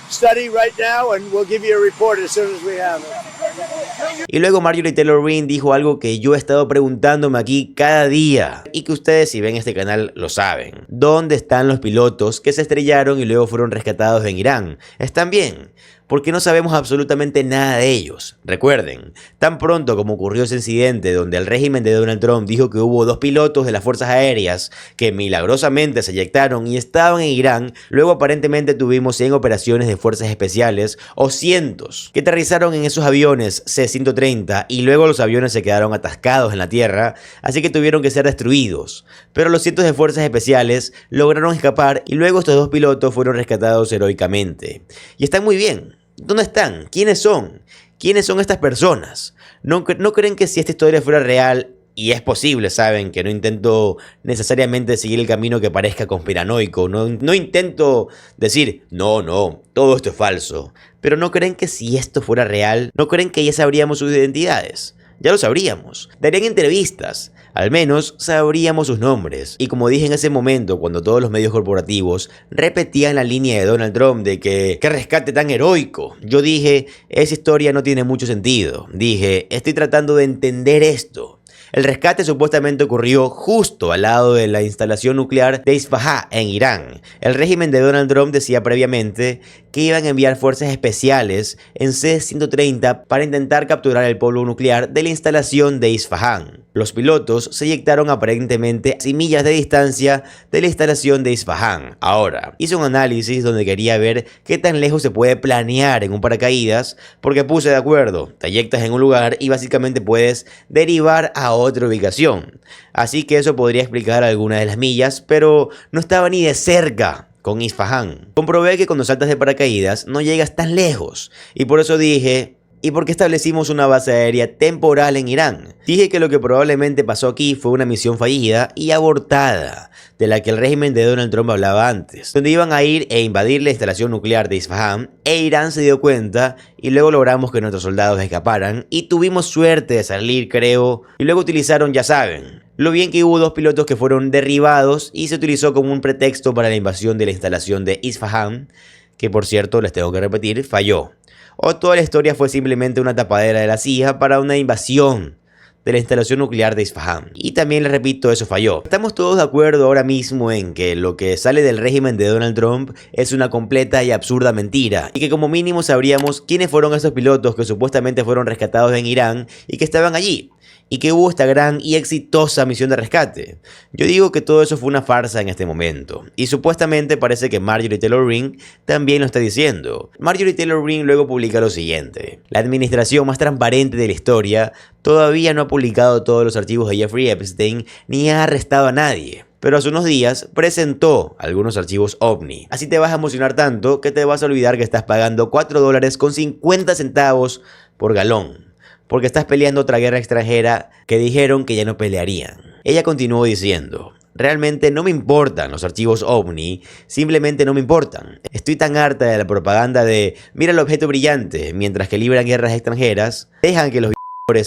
S17: study right now and we'll give you a report as soon as we have it.
S1: Y luego Marjorie Taylor Greene dijo algo que yo he estado preguntándome aquí cada día y que ustedes, si ven este canal, lo saben. ¿Dónde están los pilotos que se estrellaron y luego fueron rescatados en Irán? ¿Están bien? Porque no sabemos absolutamente nada de ellos. Recuerden, tan pronto como ocurrió ese incidente donde el régimen de Donald Trump dijo que hubo 2 pilotos de las fuerzas aéreas que milagrosamente se eyectaron y estaban en Irán, luego aparentemente tuvimos 100 operaciones de fuerzas especiales o cientos que aterrizaron en esos aviones C-130 y luego los aviones se quedaron atascados en la tierra, así que tuvieron que ser destruidos. Pero los cientos de fuerzas especiales lograron escapar y luego estos 2 pilotos fueron rescatados heroicamente. Y están muy bien. ¿Dónde están? ¿Quiénes son? ¿Quiénes son estas personas? ¿No creen que si esta historia fuera real, y es posible, saben, que no intento necesariamente seguir el camino que parezca conspiranoico, no intento decir, no, todo esto es falso, pero no creen que si esto fuera real, no creen que ya sabríamos sus identidades? Ya lo sabríamos, darían entrevistas, al menos sabríamos sus nombres. Y como dije en ese momento, cuando todos los medios corporativos repetían la línea de Donald Trump de que ¡qué rescate tan heroico! Yo dije, esa historia no tiene mucho sentido. Dije, estoy tratando de entender esto. El rescate supuestamente ocurrió justo al lado de la instalación nuclear de Isfahan en Irán. El régimen de Donald Trump decía previamente que iban a enviar fuerzas especiales en C-130 para intentar capturar el polvo nuclear de la instalación de Isfahan. Los pilotos se eyectaron aparentemente a 100 millas de distancia de la instalación de Isfahan. Ahora, hice un análisis donde quería ver qué tan lejos se puede planear en un paracaídas, porque puse de acuerdo, te eyectas en un lugar y básicamente puedes derivar a otra ubicación. Así que eso podría explicar algunas de las millas, pero no estaba ni de cerca con Isfahan. Comprobé que cuando saltas de paracaídas no llegas tan lejos y por eso dije, ¿y por qué establecimos una base aérea temporal en Irán? Dije que lo que probablemente pasó aquí fue una misión fallida y abortada, de la que el régimen de Donald Trump hablaba antes, donde iban a ir e invadir la instalación nuclear de Isfahan, e Irán se dio cuenta y luego logramos que nuestros soldados escaparan y tuvimos suerte de salir, creo, y luego utilizaron, ya saben, lo bien que hubo 2 pilotos que fueron derribados y se utilizó como un pretexto para la invasión de la instalación de Isfahan, que por cierto, les tengo que repetir, falló. O toda la historia fue simplemente una tapadera de la CIA para una invasión de la instalación nuclear de Isfahan. Y también les repito, eso falló. Estamos todos de acuerdo ahora mismo en que lo que sale del régimen de Donald Trump es una completa y absurda mentira. Y que como mínimo sabríamos quiénes fueron esos pilotos que supuestamente fueron rescatados en Irán y que estaban allí. y que hubo esta gran y exitosa misión de rescate. Yo digo que todo eso fue una farsa en este momento, y supuestamente parece que Marjorie Taylor Greene también lo está diciendo. Marjorie Taylor Greene luego publica lo siguiente: la administración más transparente de la historia todavía no ha publicado todos los archivos de Jeffrey Epstein ni ha arrestado a nadie, pero hace unos días presentó algunos archivos OVNI. Así te vas a emocionar tanto que te vas a olvidar que estás pagando $4.50 por galón, porque estás peleando otra guerra extranjera que dijeron que ya no pelearían. Ella continuó diciendo: realmente no me importan los archivos OVNI, simplemente no me importan. Estoy tan harta de la propaganda de mira el objeto brillante, mientras que libran guerras extranjeras, dejan que los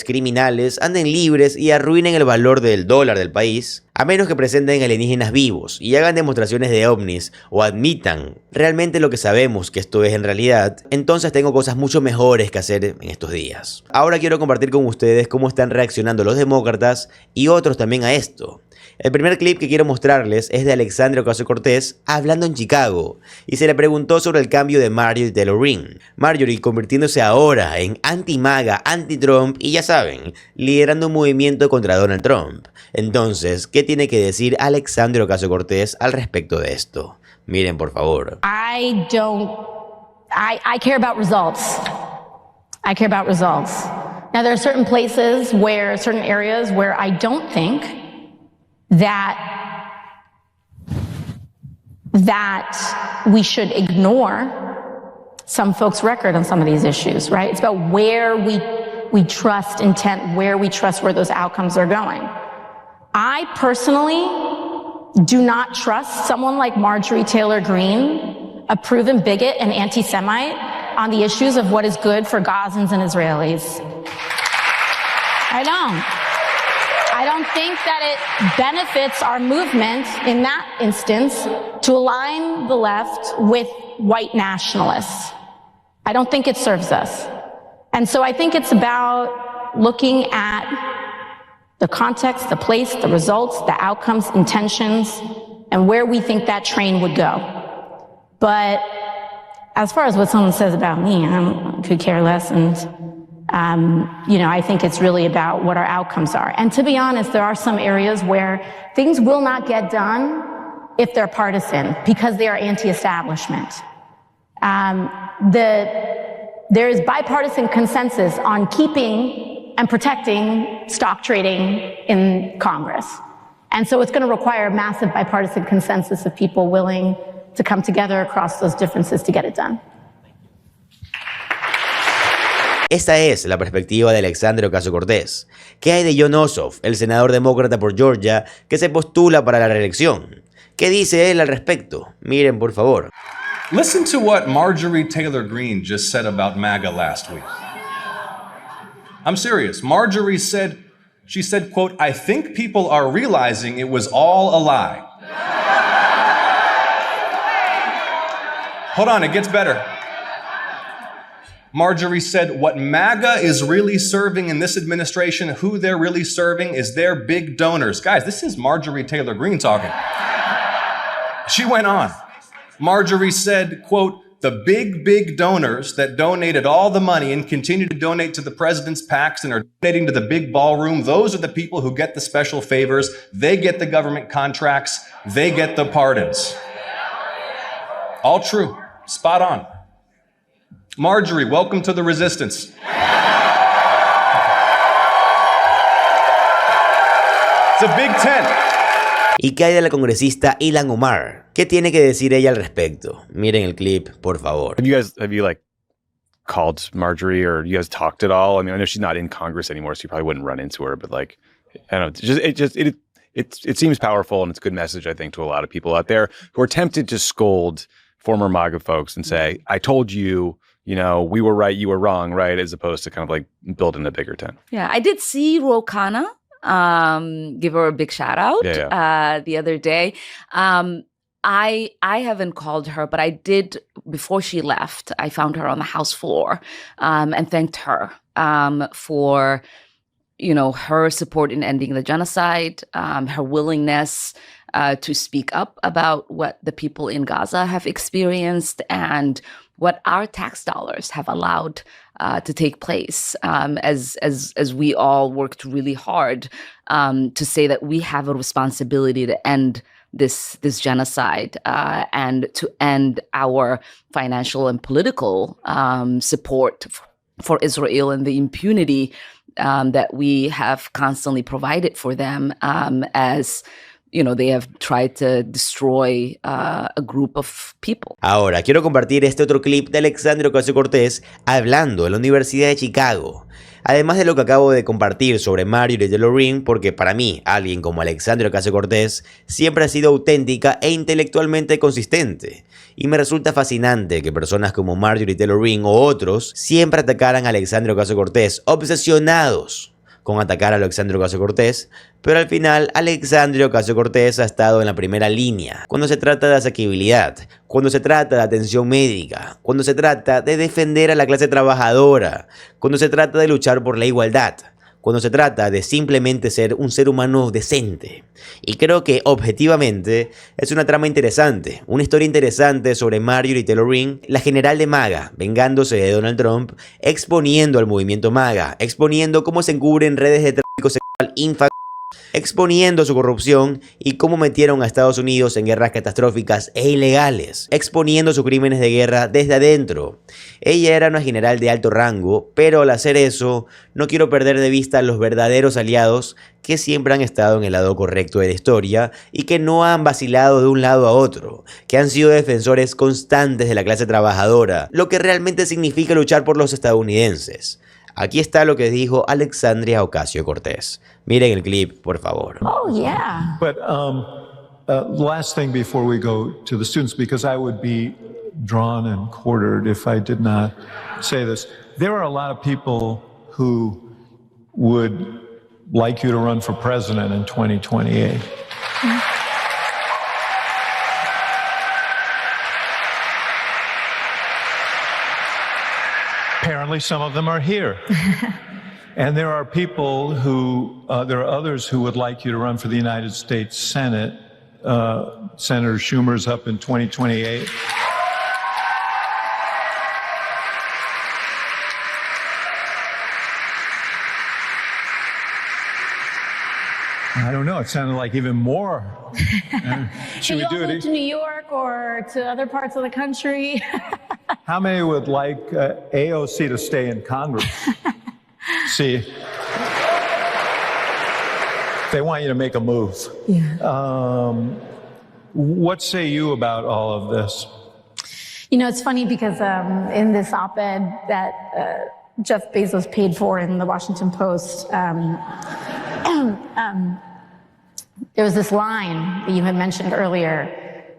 S1: criminales anden libres y arruinen el valor del dólar del país, a menos que presenten alienígenas vivos y hagan demostraciones de ovnis o admitan realmente lo que sabemos que esto es en realidad. Entonces tengo cosas mucho mejores que hacer en estos días. Ahora quiero compartir con ustedes cómo están reaccionando los demócratas y otros también a esto. El primer clip que quiero mostrarles es de Alexandria Ocasio-Cortez hablando en Chicago, y se le preguntó sobre el cambio de Marjorie Taylor Greene. Marjorie convirtiéndose ahora en anti-MAGA, anti-Trump y ya saben, liderando un movimiento contra Donald Trump. Entonces, ¿qué tiene que decir Alexandria Ocasio-Cortez al respecto de esto? Miren, por favor.
S18: I care about results. I care about results. Now, there are certain places where, certain areas where I don't think that we should ignore some folks' record on some of these issues, right? It's about where we trust intent, where we trust where those outcomes are going. I personally do not trust someone like Marjorie Taylor Greene, a proven bigot and anti-Semite, on the issues of what is good for Gazans and Israelis. I don't think that it benefits our movement in that instance to align the left with white nationalists. I don't think it serves us. And so I think it's about looking at the context, the place, the results, the outcomes, intentions, and where we think that train would go. But as far as what someone says about me, I could care less. And I think it's really about what our outcomes are. And to be honest, there are some areas where things will not get done if they're partisan because they are anti-establishment. There is bipartisan consensus on keeping and protecting stock trading in Congress. And so it's going to require a massive bipartisan consensus of people willing to come together across those differences to get it done.
S1: Esta es la perspectiva de Alexandria Ocasio-Cortez. ¿Qué hay de Jon Ossoff, el senador demócrata por Georgia, que se postula para la reelección? ¿Qué dice él al respecto? Miren, por favor.
S19: Listen to what Marjorie Taylor Greene just said about MAGA last week. I'm serious. Marjorie said, quote, I think people are realizing it was all a lie. Hold on, it gets better. Marjorie said, what MAGA is really serving in this administration, who they're really serving is their big donors. Guys, this is Marjorie Taylor Greene talking. She went on. Marjorie said, quote, the big donors that donated all the money and continue to donate to the president's PACs and are donating to the big ballroom, those are the people who get the special favors. They get the government contracts. They get the pardons. All true. Spot on. Marjorie, welcome to the resistance. It's a big tent.
S1: ¿Y qué hay de la congresista Ilhan Omar? ¿Qué tiene que decir ella al respecto? Miren el clip, por favor.
S20: Have you called Marjorie, or you guys talked at all? I mean, I know she's not in Congress anymore, so you probably wouldn't run into her, but I don't know, it seems powerful, and it's a good message, I think, to a lot of people out there who are tempted to scold former MAGA folks and say, I told you, we were right, you were wrong, right? As opposed to kind of building a bigger tent.
S21: Yeah, I did see Ro Khanna, give her a big shout out the other day. I haven't called her, but I did before she left. I found her on the House floor and thanked her for her support in ending the genocide, her willingness to speak up about what the people in Gaza have experienced and what our tax dollars have allowed to take place, as we all worked really hard to say that we have a responsibility to end this genocide and to end our financial and political support for Israel and the impunity that we have constantly provided for them as they have tried to destroy a group of people.
S1: Ahora, quiero compartir este otro clip de Alexandria Ocasio-Cortez hablando en la Universidad de Chicago. Además de lo que acabo de compartir sobre Marjorie Taylor Greene, porque para mí, alguien como Alexandria Ocasio-Cortez siempre ha sido auténtica e intelectualmente consistente. Y me resulta fascinante que personas como Marjorie Taylor Greene o otros siempre atacaran a Alexandria Ocasio-Cortez, obsesionados con atacar a Alexandria Ocasio-Cortez, pero al final Alexandria Ocasio-Cortez ha estado en la primera línea cuando se trata de asequibilidad, cuando se trata de atención médica, cuando se trata de defender a la clase trabajadora, cuando se trata de luchar por la igualdad, cuando se trata de simplemente ser un ser humano decente. Y creo que objetivamente es una trama interesante, una historia interesante sobre Marjorie Taylor Greene, la general de MAGA, vengándose de Donald Trump, exponiendo al movimiento MAGA, exponiendo cómo se encubren redes de tráfico sexual ínfames, exponiendo su corrupción y cómo metieron a Estados Unidos en guerras catastróficas e ilegales, exponiendo sus crímenes de guerra desde adentro. Ella era una general de alto rango, pero al hacer eso, no quiero perder de vista a los verdaderos aliados que siempre han estado en el lado correcto de la historia y que no han vacilado de un lado a otro, que han sido defensores constantes de la clase trabajadora, lo que realmente significa luchar por los estadounidenses. Aquí está lo que dijo Alexandria Ocasio-Cortez. Miren el clip, por favor.
S4: Oh, yeah. But last thing before we go to the students, because I would be drawn and quartered if I did not say this. There are a lot of people who would like you to run for president in 2028. Apparently, some of them are here. And there are people who, there are others who would like you to run for the United States Senate. Senator Schumer's up in 2028. I don't know. It sounded like even more. Should we do it?
S18: To New York or to other parts of the country?
S4: How many would like AOC to stay in Congress? See, they want you to make a move.
S18: Yeah.
S4: What say you about all of this?
S18: It's funny because in this op-ed that Jeff Bezos paid for in the Washington Post, there was this line that you had mentioned earlier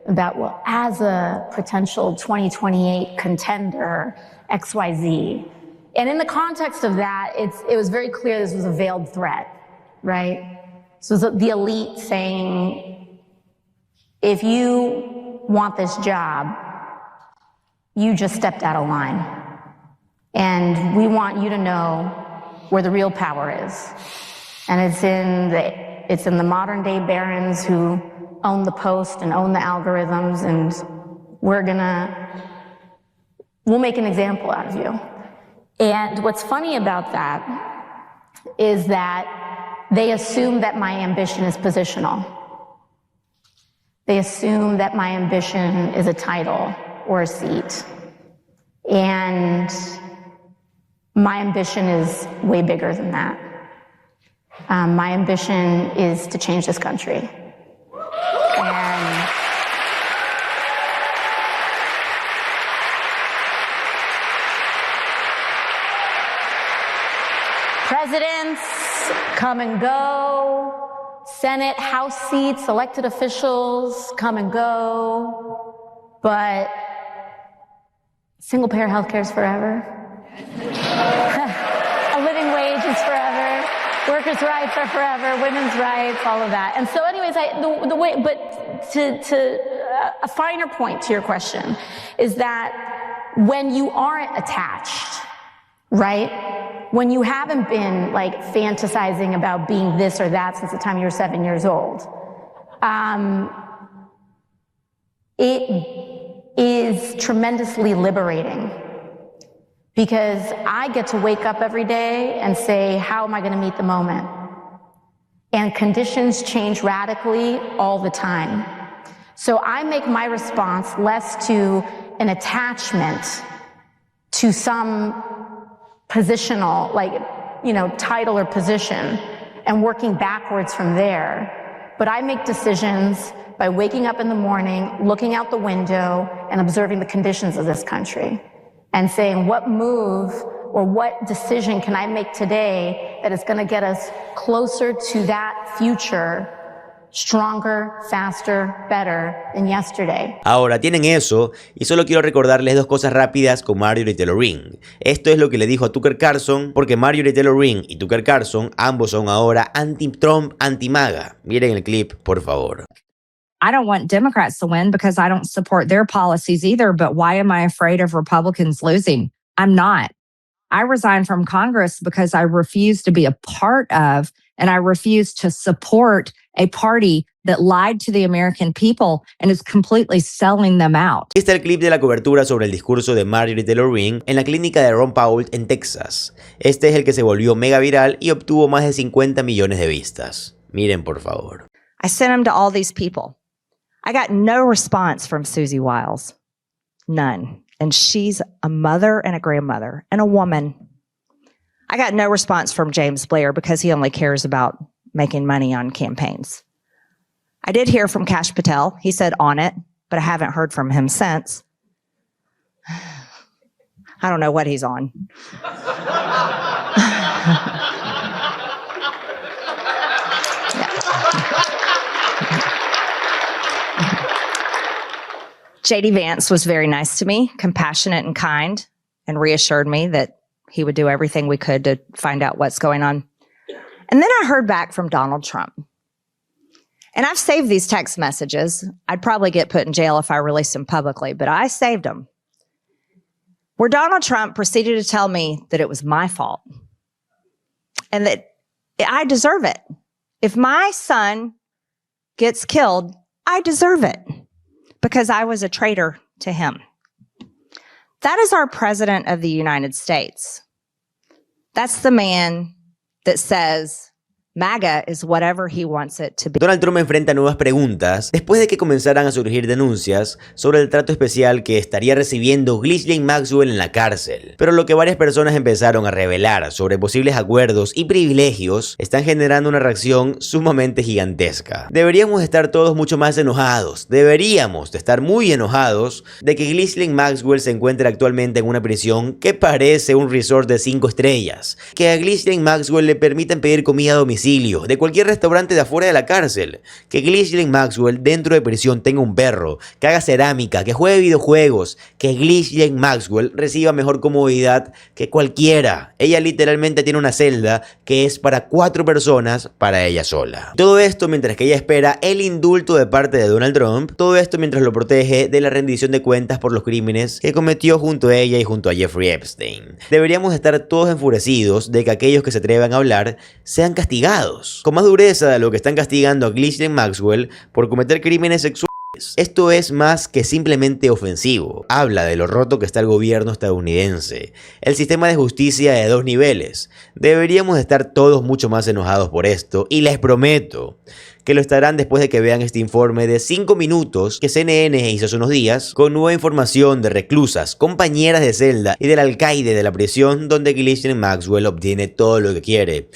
S18: about, well, as a potential 2028 contender, XYZ. And in the context of that, it was very clear this was a veiled threat, right? So it was the elite saying, if you want this job, you just stepped out of line. And we want you to know where the real power is. And it's in the modern day barons who own the Post and own the algorithms, and we'll make an example out of you. And what's funny about that is that they assume that my ambition is positional. They assume that my ambition is a title or a seat. And my ambition is way bigger than that. My ambition is to change this country. And presidents come and go, Senate, House seats, elected officials come and go, but single-payer health care is forever. A living wage is forever. Workers' rights are forever. Women's rights, all of that. And so, anyways, a finer point to your question is that when you aren't attached, right? When you haven't been like fantasizing about being this or that since the time you were 7 years old, it is tremendously liberating because I get to wake up every day and say, how am I going to meet the moment? And conditions change radically all the time. So I make my response less to an attachment to some positional, title or position, and working backwards from there. But I make decisions by waking up in the morning, looking out the window, and observing the conditions of this country, and saying, what move or what decision can I make today that is going to get us closer to that future, stronger, faster, better than yesterday.
S1: Ahora tienen eso, y solo quiero recordarles dos cosas rápidas con Marjorie Taylor Greene. Esto es lo que le dijo a Tucker Carlson, porque Marjorie Taylor Greene y Tucker Carlson ambos son ahora anti-Trump, anti-MAGA. Miren el clip, por favor.
S3: I don't want Democrats to win because I don't support their policies either, but why am I afraid of Republicans losing? I'm not. I resigned from Congress because I refuse to be a part of, and I refuse to support a party that lied to the American people and is completely selling them out.
S1: Este es el clip de la cobertura sobre el discurso de Marjorie Taylor Greene en la clínica de Ron Paul en Texas. Este es el que se volvió mega viral y obtuvo más de 50 millones de vistas. Miren, por favor.
S22: I sent them to all these people. I got no response from Susie Wiles. None. And she's a mother and a grandmother and a woman. I got no response from James Blair because he only cares about making money on campaigns. I did hear from Kash Patel. He said on it, but I haven't heard from him since. I don't know what he's on. J.D. Vance was very nice to me, compassionate and kind, and reassured me that he would do everything we could to find out what's going on. And then I heard back from Donald Trump. And I've saved these text messages. I'd probably get put in jail if I released them publicly, but I saved them. Where Donald Trump proceeded to tell me that it was my fault and that I deserve it. If my son gets killed, I deserve it because I was a traitor to him. That is our president of the United States. That's the man that says MAGA is whatever he wants it to be.
S1: Donald Trump enfrenta nuevas preguntas después de que comenzaran a surgir denuncias sobre el trato especial que estaría recibiendo Ghislaine Maxwell en la cárcel. Pero lo que varias personas empezaron a revelar sobre posibles acuerdos y privilegios están generando una reacción sumamente gigantesca. Deberíamos estar todos mucho más enojados. Deberíamos de estar muy enojados de que Ghislaine Maxwell se encuentre actualmente en una prisión que parece un resort de 5 estrellas. Que a Ghislaine Maxwell le permitan pedir comida a domicilio de cualquier restaurante de afuera de la cárcel, que Ghislaine Maxwell dentro de prisión tenga un perro, que haga cerámica, que juegue videojuegos, que Ghislaine Maxwell reciba mejor comodidad que cualquiera. Ella literalmente tiene una celda que es para 4 personas para ella sola. Todo esto mientras que ella espera el indulto de parte de Donald Trump, todo esto mientras lo protege de la rendición de cuentas por los crímenes que cometió junto a ella y junto a Jeffrey Epstein. Deberíamos estar todos enfurecidos de que aquellos que se atrevan a hablar sean castigados con más dureza de lo que están castigando a Ghislaine Maxwell por cometer crímenes sexuales. Esto es más que simplemente ofensivo. Habla de lo roto que está el gobierno estadounidense, el sistema de justicia de 2 niveles. Deberíamos estar todos mucho más enojados por esto y les prometo que lo estarán después de que vean este informe de 5 minutos que CNN hizo hace unos días con nueva información de reclusas, compañeras de celda y del alcaide de la prisión donde Ghislaine Maxwell obtiene todo lo que quiere.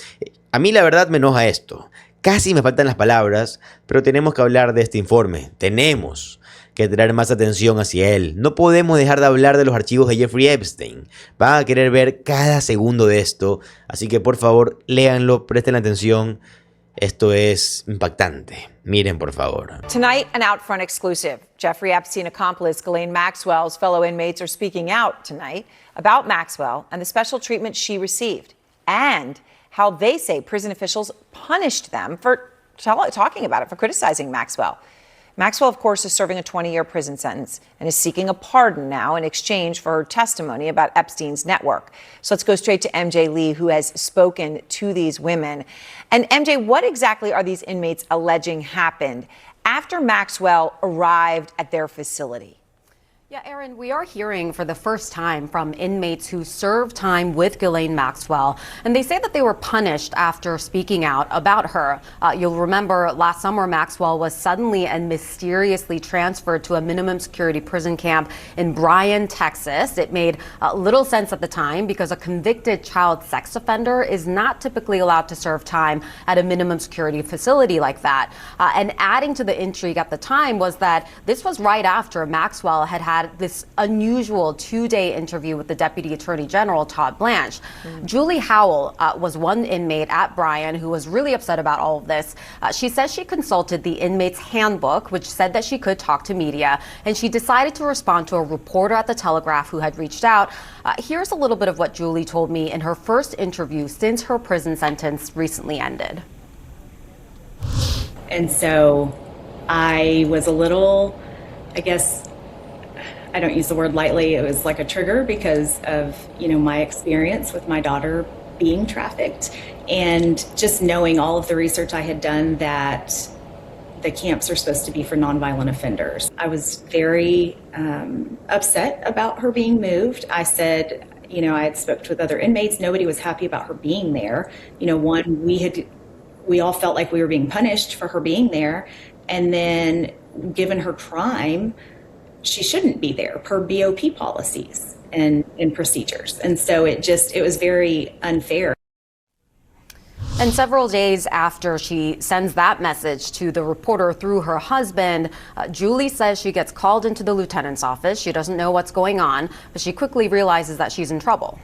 S1: A mí la verdad me enoja esto. Casi me faltan las palabras, pero tenemos que hablar de este informe. Tenemos que traer más atención hacia él. No podemos dejar de hablar de los archivos de Jeffrey Epstein. Van a querer ver cada segundo de esto, así que por favor, léanlo, presten atención. Esto es impactante. Miren, por favor.
S23: Tonight, an Outfront exclusive. Jeffrey Epstein accomplice Ghislaine Maxwell's fellow inmates are speaking out tonight about Maxwell and the special treatment she received, and how they say prison officials punished them for talking about it, for criticizing Maxwell. Maxwell, of course, is serving a 20-year prison sentence and is seeking a pardon now in exchange for her testimony about Epstein's network. So let's go straight to MJ Lee, who has spoken to these women. And MJ, what exactly are these inmates alleging happened after Maxwell arrived at their facility?
S5: Yeah, Aaron, we are hearing for the first time from inmates who served time with Ghislaine Maxwell, and they say that they were punished after speaking out about her. You'll remember last summer, Maxwell was suddenly and mysteriously transferred to a minimum security prison camp in Bryan, Texas. It made little sense at the time because a convicted child sex offender is not typically allowed to serve time at a minimum security facility like that. And adding to the intrigue at the time was that this was right after Maxwell had this unusual 2-day interview with the Deputy Attorney General, Todd Blanche. Julie Howell was one inmate at Bryan who was really upset about all of this. She says she consulted the inmate's handbook, which said that she could talk to media, and she decided to respond to a reporter at the Telegraph who had reached out. Here's a little bit of what Julie told me in her first interview since her prison sentence recently ended.
S9: And so I was a little, I guess, I don't use the word lightly, it was like a trigger because of, my experience with my daughter being trafficked and just knowing all of the research I had done that the camps are supposed to be for nonviolent offenders. I was very upset about her being moved. I said, I had spoken with other inmates. Nobody was happy about her being there. One, we all felt like we were being punished for her being there. And then given her crime, she shouldn't be there per BOP policies and procedures. And so it was very unfair.
S5: And several days after she sends that message to the reporter through her husband, Julie says she gets called into the lieutenant's office. She doesn't know what's going on, but she quickly realizes that she's in trouble.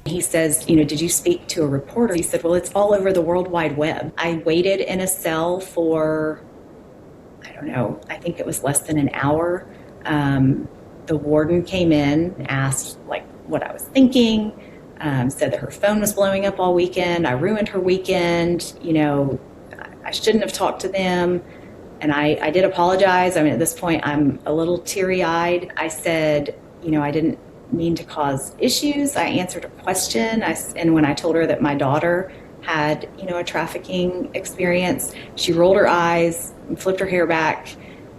S9: He says, did you speak to a reporter? He said, well, it's all over the World Wide Web. I waited in a cell for, I don't know, I think it was less than an hour. The warden came in, asked what I was thinking, said that her phone was blowing up all weekend. I ruined her weekend. I shouldn't have talked to them. And I did apologize. I mean, at this point, I'm a little teary-eyed. I said, I didn't mean to cause issues. I answered a question. And when I told her that my daughter had, a trafficking experience, she rolled her eyes and flipped her hair back.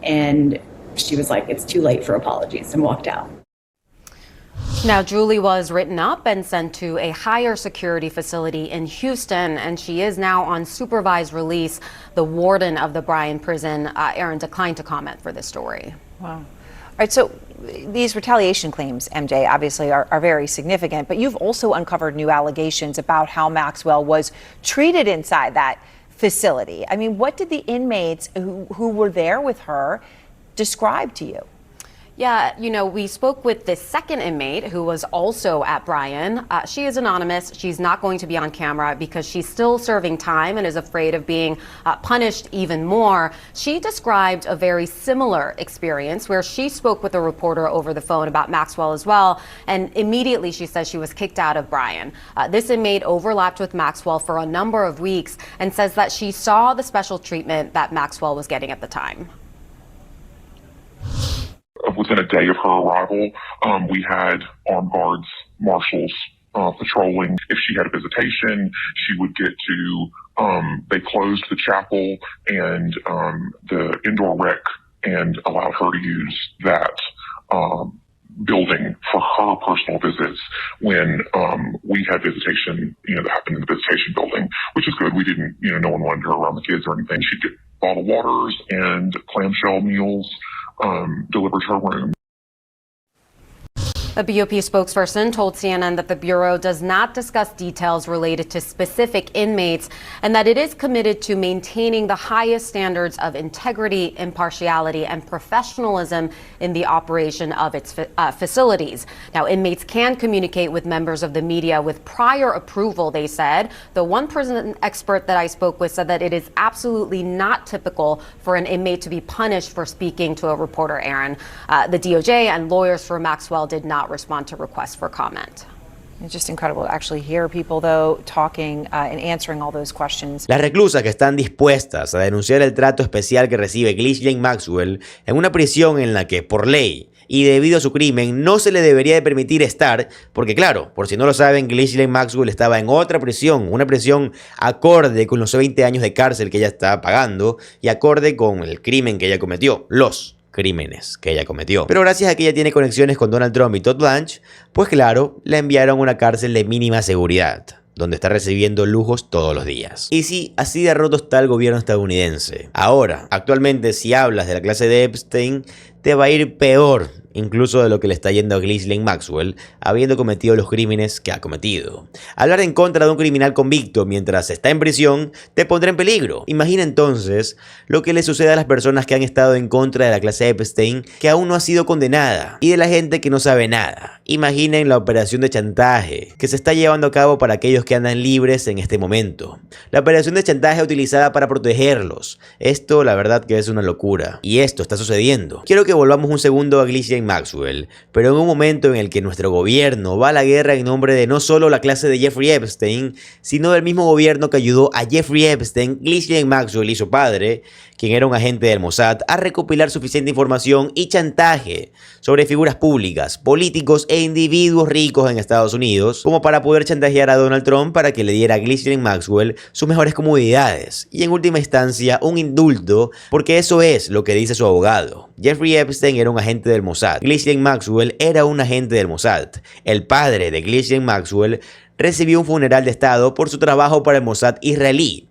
S9: And she was like, it's too late for apologies, and walked out.
S5: Now, Julie was written up and sent to a higher security facility in Houston, and she is now on supervised release. The warden of the Bryan prison, Aaron, declined to comment for this story.
S23: Wow. All right, so these retaliation claims, MJ, obviously are very significant, but you've also uncovered new allegations about how Maxwell was treated inside that facility. I mean, what did the inmates who were there with her describe to you?
S5: Yeah, we spoke with the second inmate who was also at Bryan. She is anonymous. She's not going to be on camera because she's still serving time and is afraid of being punished even more. She described a very similar experience where she spoke with a reporter over the phone about Maxwell as well. And immediately she says she was kicked out of Bryan. This inmate overlapped with Maxwell for a number of weeks and says that she saw the special treatment that Maxwell was getting at the time.
S10: Within a day of her arrival, we had armed guards, marshals patrolling. If she had a visitation, she would get to, they closed the chapel and the indoor rec and allowed her to use that building for her personal visits when we had visitation, that happened in the visitation building, which is good. We didn't, no one wanted her around the kids or anything. She'd get bottled waters and clamshell meals delivered to her room.
S5: A BOP spokesperson told CNN that the Bureau does not discuss details related to specific inmates and that it is committed to maintaining the highest standards of integrity, impartiality, and professionalism in the operation of its facilities. Now, inmates can communicate with members of the media with prior approval, they said. The one prison expert that I spoke with said that it is absolutely not typical for an inmate to be punished for speaking to a reporter, Aaron. The DOJ and lawyers for Maxwell did not respond to requests for comment.
S23: It's just incredible to actually hear people, though, talking and answering all those questions.
S1: Las reclusas que están dispuestas a denunciar el trato especial que recibe Ghislaine Maxwell en una prisión en la que, por ley y debido a su crimen, no se le debería de permitir estar, porque claro, por si no lo saben, Ghislaine Maxwell estaba en otra prisión, una prisión acorde con los 20 años de cárcel que ella está pagando y acorde con el crimen que ella cometió, los crímenes que ella cometió. Pero gracias a que ella tiene conexiones con Donald Trump y Todd Blanche, pues claro, la enviaron a una cárcel de mínima seguridad, donde está recibiendo lujos todos los días. Y sí, así de roto está el gobierno estadounidense. Ahora, actualmente, si hablas de la clase de Epstein, te va a ir peor incluso de lo que le está yendo a Ghislaine Maxwell, habiendo cometido los crímenes que ha cometido. Hablar en contra de un criminal convicto mientras está en prisión te pondrá en peligro. Imagina entonces lo que le sucede a las personas que han estado en contra de la clase Epstein, que aún no ha sido condenada, y de la gente que no sabe nada. Imaginen la operación de chantaje que se está llevando a cabo para aquellos que andan libres en este momento. La operación de chantaje utilizada para protegerlos. Esto, la verdad, que es una locura. Y esto está sucediendo. Quiero que volvamos un segundo a Ghislaine Maxwell, pero en un momento en el que nuestro gobierno va a la guerra en nombre de no solo la clase de Jeffrey Epstein, sino del mismo gobierno que ayudó a Jeffrey Epstein, Ghislaine Maxwell y su padre, quien era un agente del Mossad, a recopilar suficiente información y chantaje sobre figuras públicas, políticos e individuos ricos en Estados Unidos, como para poder chantajear a Donald Trump para que le diera a Ghislaine Maxwell sus mejores comodidades y en última instancia un indulto, porque eso es lo que dice su abogado. Jeffrey Epstein era un agente del Mossad, Ghislaine Maxwell era un agente del Mossad. El padre de Ghislaine Maxwell recibió un funeral de estado por su trabajo para el Mossad israelí.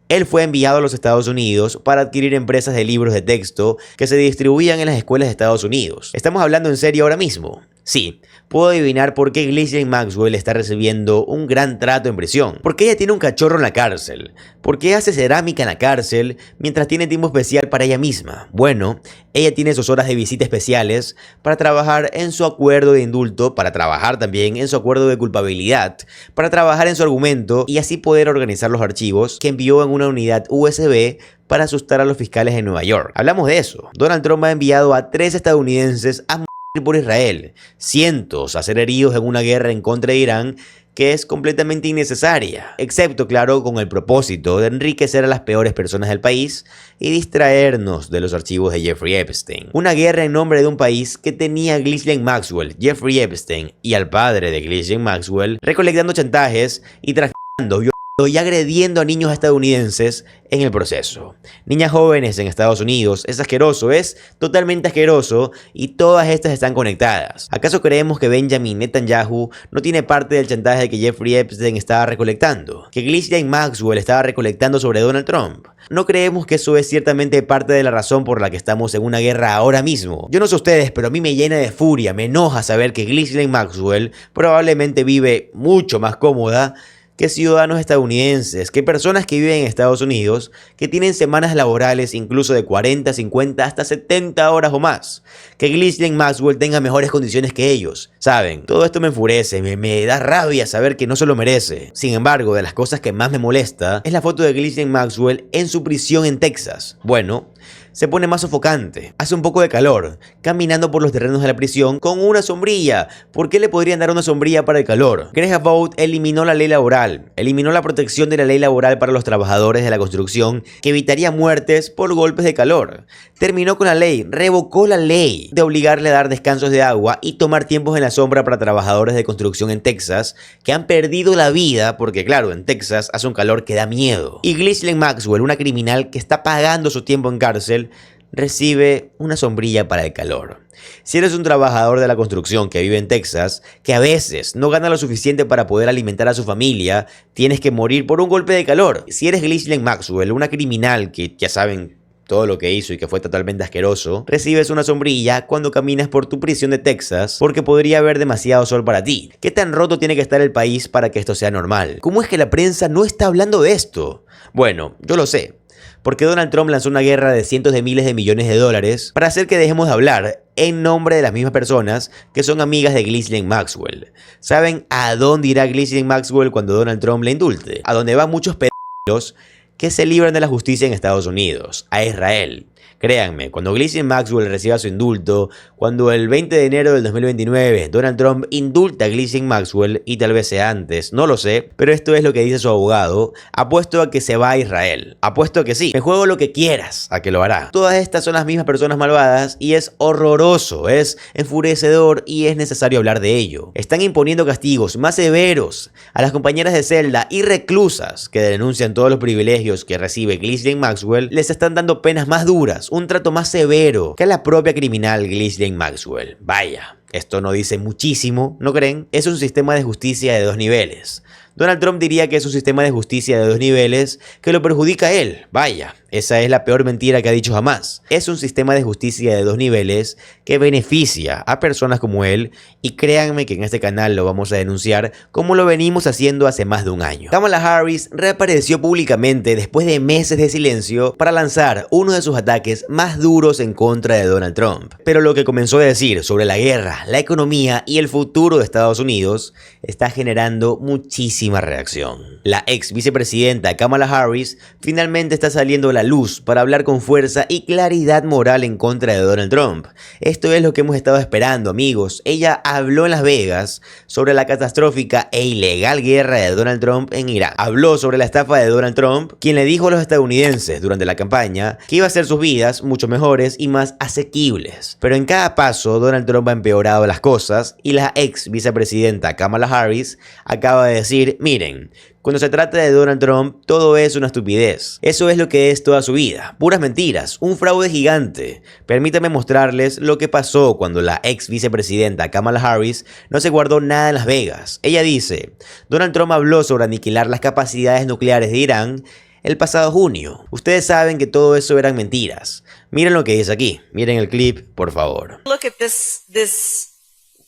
S1: Él fue enviado a los Estados Unidos para adquirir empresas de libros de texto que se distribuían en las escuelas de Estados Unidos. ¿Estamos hablando en serio ahora mismo? Sí, puedo adivinar por qué Ghislaine Maxwell está recibiendo un gran trato en prisión. Porque ella tiene un cachorro en la cárcel. Porque hace cerámica en la cárcel mientras tiene tiempo especial para ella misma. Bueno, ella tiene sus horas de visita especiales para trabajar en su acuerdo de indulto, para trabajar también en su acuerdo de culpabilidad, para trabajar en su argumento y así poder organizar los archivos que envió en una unidad USB para asustar a los fiscales en Nueva York. Hablamos de eso. Donald Trump ha enviado a 3 estadounidenses a por Israel, cientos a ser heridos en una guerra en contra de Irán que es completamente innecesaria, excepto, claro, con el propósito de enriquecer a las peores personas del país y distraernos de los archivos de Jeffrey Epstein. Una guerra en nombre de un país que tenía a Ghislaine Maxwell, Jeffrey Epstein y al padre de Ghislaine Maxwell recolectando chantajes y traficando, y agrediendo a niños estadounidenses en el proceso. Niñas jóvenes en Estados Unidos, es asqueroso, es totalmente asqueroso y todas estas están conectadas. ¿Acaso creemos que Benjamin Netanyahu no tiene parte del chantaje que Jeffrey Epstein estaba recolectando? ¿Que Ghislaine Maxwell estaba recolectando sobre Donald Trump? ¿No creemos que eso es ciertamente parte de la razón por la que estamos en una guerra ahora mismo? Yo no sé ustedes, pero a mí me llena de furia, me enoja saber que Ghislaine Maxwell probablemente vive mucho más cómoda que ciudadanos estadounidenses, que personas que viven en Estados Unidos, que tienen semanas laborales incluso de 40, 50, hasta 70 horas o más. Que Ghislaine Maxwell tenga mejores condiciones que ellos. ¿Saben? Todo esto me enfurece, me da rabia saber que no se lo merece. Sin embargo, de las cosas que más me molesta es la foto de Ghislaine Maxwell en su prisión en Texas. Bueno, se pone más sofocante, hace un poco de calor, caminando por los terrenos de la prisión con una sombrilla. ¿Por qué le podrían dar una sombrilla para el calor? Greg Abbott eliminó la ley laboral, eliminó la protección de la ley laboral para los trabajadores de la construcción que evitaría muertes por golpes de calor. Terminó con la ley, revocó la ley de obligarle a dar descansos de agua y tomar tiempos en la sombra para trabajadores de construcción en Texas que han perdido la vida porque, claro, en Texas hace un calor que da miedo. Y Ghislaine Maxwell, una criminal que está pagando su tiempo en cárcel, recibe una sombrilla para el calor. Si eres un trabajador de la construcción que vive en Texas, que a veces no gana lo suficiente para poder alimentar a su familia, tienes que morir por un golpe de calor. Si eres Ghislaine Maxwell, una criminal que ya saben todo lo que hizo y que fue totalmente asqueroso, recibes una sombrilla cuando caminas por tu prisión de Texas porque podría haber demasiado sol para ti. ¿Qué tan roto tiene que estar el país para que esto sea normal? ¿Cómo es que la prensa no está hablando de esto? Bueno, yo lo sé. Porque Donald Trump lanzó una guerra de cientos de miles de millones de dólares para hacer que dejemos de hablar en nombre de las mismas personas que son amigas de Ghislaine Maxwell. ¿Saben a dónde irá Ghislaine Maxwell cuando Donald Trump la indulte? A donde van muchos pedófilos que se libran de la justicia en Estados Unidos, a Israel. Créanme, cuando Ghislaine Maxwell reciba su indulto, cuando el 20 de enero del 2029 Donald Trump indulta a Ghislaine Maxwell, y tal vez sea antes, no lo sé, pero esto es lo que dice su abogado, apuesto a que se va a Israel. Apuesto a que sí, me juego lo que quieras a que lo hará. Todas estas son las mismas personas malvadas y es horroroso, es enfurecedor y es necesario hablar de ello. Están imponiendo castigos más severos a las compañeras de celda y reclusas que denuncian todos los privilegios que recibe Ghislaine Maxwell, les están dando penas más duras torturas, un trato más severo que a la propia criminal Ghislaine Maxwell. Vaya, esto no dice muchísimo, ¿no creen? Es un sistema de justicia de 2 niveles. Donald Trump diría que es un sistema de justicia de 2 niveles que lo perjudica a él. Vaya, esa es la peor mentira que ha dicho jamás. Es un sistema de justicia de 2 niveles que beneficia a personas como él, y créanme que en este canal lo vamos a denunciar como lo venimos haciendo hace más de un año. Kamala Harris reapareció públicamente después de meses de silencio para lanzar uno de sus ataques más duros en contra de Donald Trump. Pero lo que comenzó a decir sobre la guerra, la economía y el futuro de Estados Unidos está generando muchísima reacción. La ex vicepresidenta Kamala Harris finalmente está saliendo a la luz para hablar con fuerza y claridad moral en contra de Donald Trump. Esto es lo que hemos estado esperando, amigos. Ella habló en Las Vegas sobre la catastrófica e ilegal guerra de Donald Trump en Irak. Habló sobre la estafa de Donald Trump, quien le dijo a los estadounidenses durante la campaña que iba a hacer sus vidas mucho mejores y más asequibles. Pero en cada paso Donald Trump ha empeorado las cosas, y la ex vicepresidenta Kamala Harris acaba de decir: miren, cuando se trata de Donald Trump, todo es una estupidez. Eso es lo que es toda su vida. Puras mentiras, un fraude gigante. Permítanme mostrarles lo que pasó cuando la ex vicepresidenta Kamala Harris no se guardó nada en Las Vegas. Ella dice: Donald Trump habló sobre aniquilar las capacidades nucleares de Irán el pasado junio. Ustedes saben que todo eso eran mentiras. Miren lo que dice aquí. Miren el clip, por favor.
S8: Look at this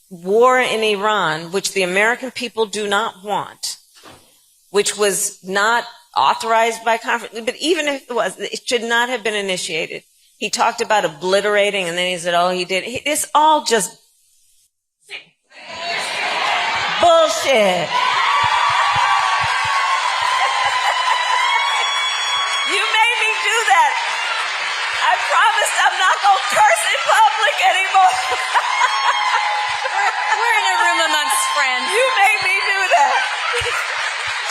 S8: war in Iran, which the American people do not want, which was not authorized by conference, but even if it was, it should not have been initiated. He talked about obliterating, and then he said, oh, he did. It's all just bullshit. You made me do that. I promised I'm not going to curse in public anymore.
S13: We're in a room amongst friends.
S8: You made me do that.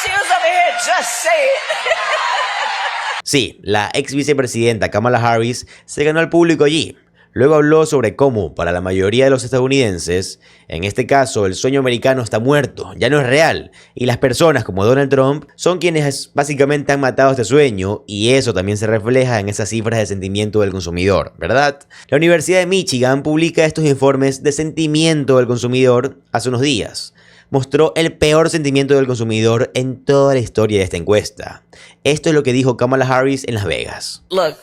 S8: She was over here, just say it.
S1: Sí, la ex vicepresidenta Kamala Harris se ganó al público allí. Luego habló sobre cómo, para la mayoría de los estadounidenses, en este caso el sueño americano está muerto, ya no es real, y las personas como Donald Trump son quienes básicamente han matado este sueño, y eso también se refleja en esas cifras de sentimiento del consumidor, ¿verdad? La Universidad de Michigan publica estos informes de sentimiento del consumidor hace unos días. Mostró el peor sentimiento del consumidor en toda la historia de esta encuesta. Esto es lo que dijo Kamala Harris en Las Vegas.
S8: Look,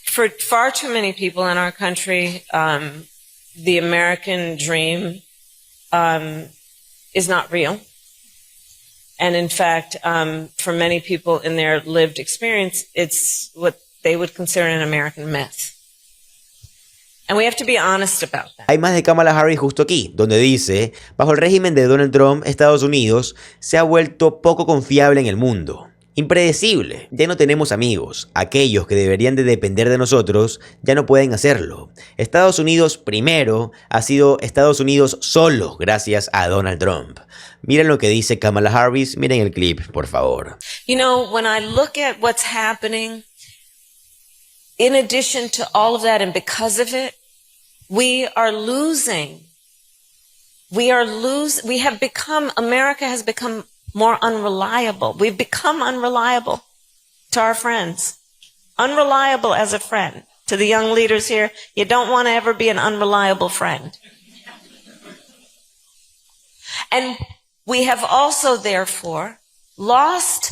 S8: for far too many people in our country, the American dream is not real. And in fact, for many people in their lived experience, it's what they would consider an American myth. And we have to be honest about that.
S1: Hay más de Kamala Harris justo aquí, donde dice: bajo el régimen de Donald Trump, Estados Unidos se ha vuelto poco confiable en el mundo. Impredecible, ya no tenemos amigos. Aquellos que deberían de depender de nosotros ya no pueden hacerlo. Estados Unidos primero ha sido Estados Unidos solo gracias a Donald Trump. Miren lo que dice Kamala Harris, miren el clip, por favor.
S8: You know, when I look at what's happening, in addition to all of that, and because of it, we are losing. America has become more unreliable. We've become unreliable to our friends. Unreliable as a friend. To the young leaders here, you don't want to ever be an unreliable friend. And we have also, therefore, lost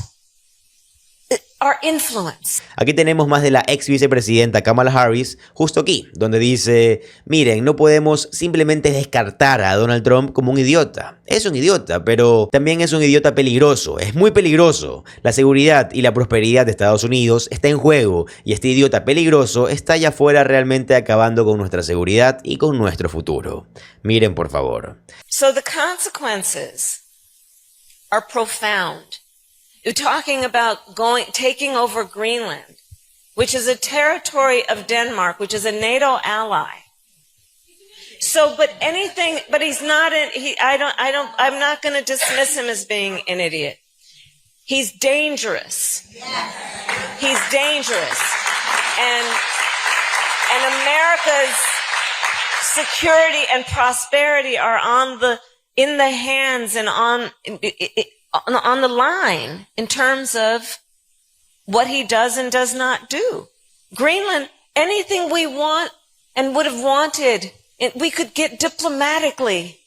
S8: our influence.
S1: Aquí tenemos más de la ex vicepresidenta Kamala Harris justo aquí, donde dice: miren, no podemos simplemente descartar a Donald Trump como un idiota. Es un idiota, pero también es un idiota peligroso, es muy peligroso. La seguridad y la prosperidad de Estados Unidos está en juego, y este idiota peligroso está allá afuera realmente acabando con nuestra seguridad y con nuestro futuro. Miren, por favor.
S8: So the consequences are profound. You're talking about taking over Greenland, which is a territory of Denmark, which is a NATO ally. So, but he's not, I'm not going to dismiss him as being an idiot. He's dangerous. He's dangerous. And America's security and prosperity are in the hands and on the line in terms of what he does and does not do. Greenland, anything we want and would have wanted, we could get diplomatically.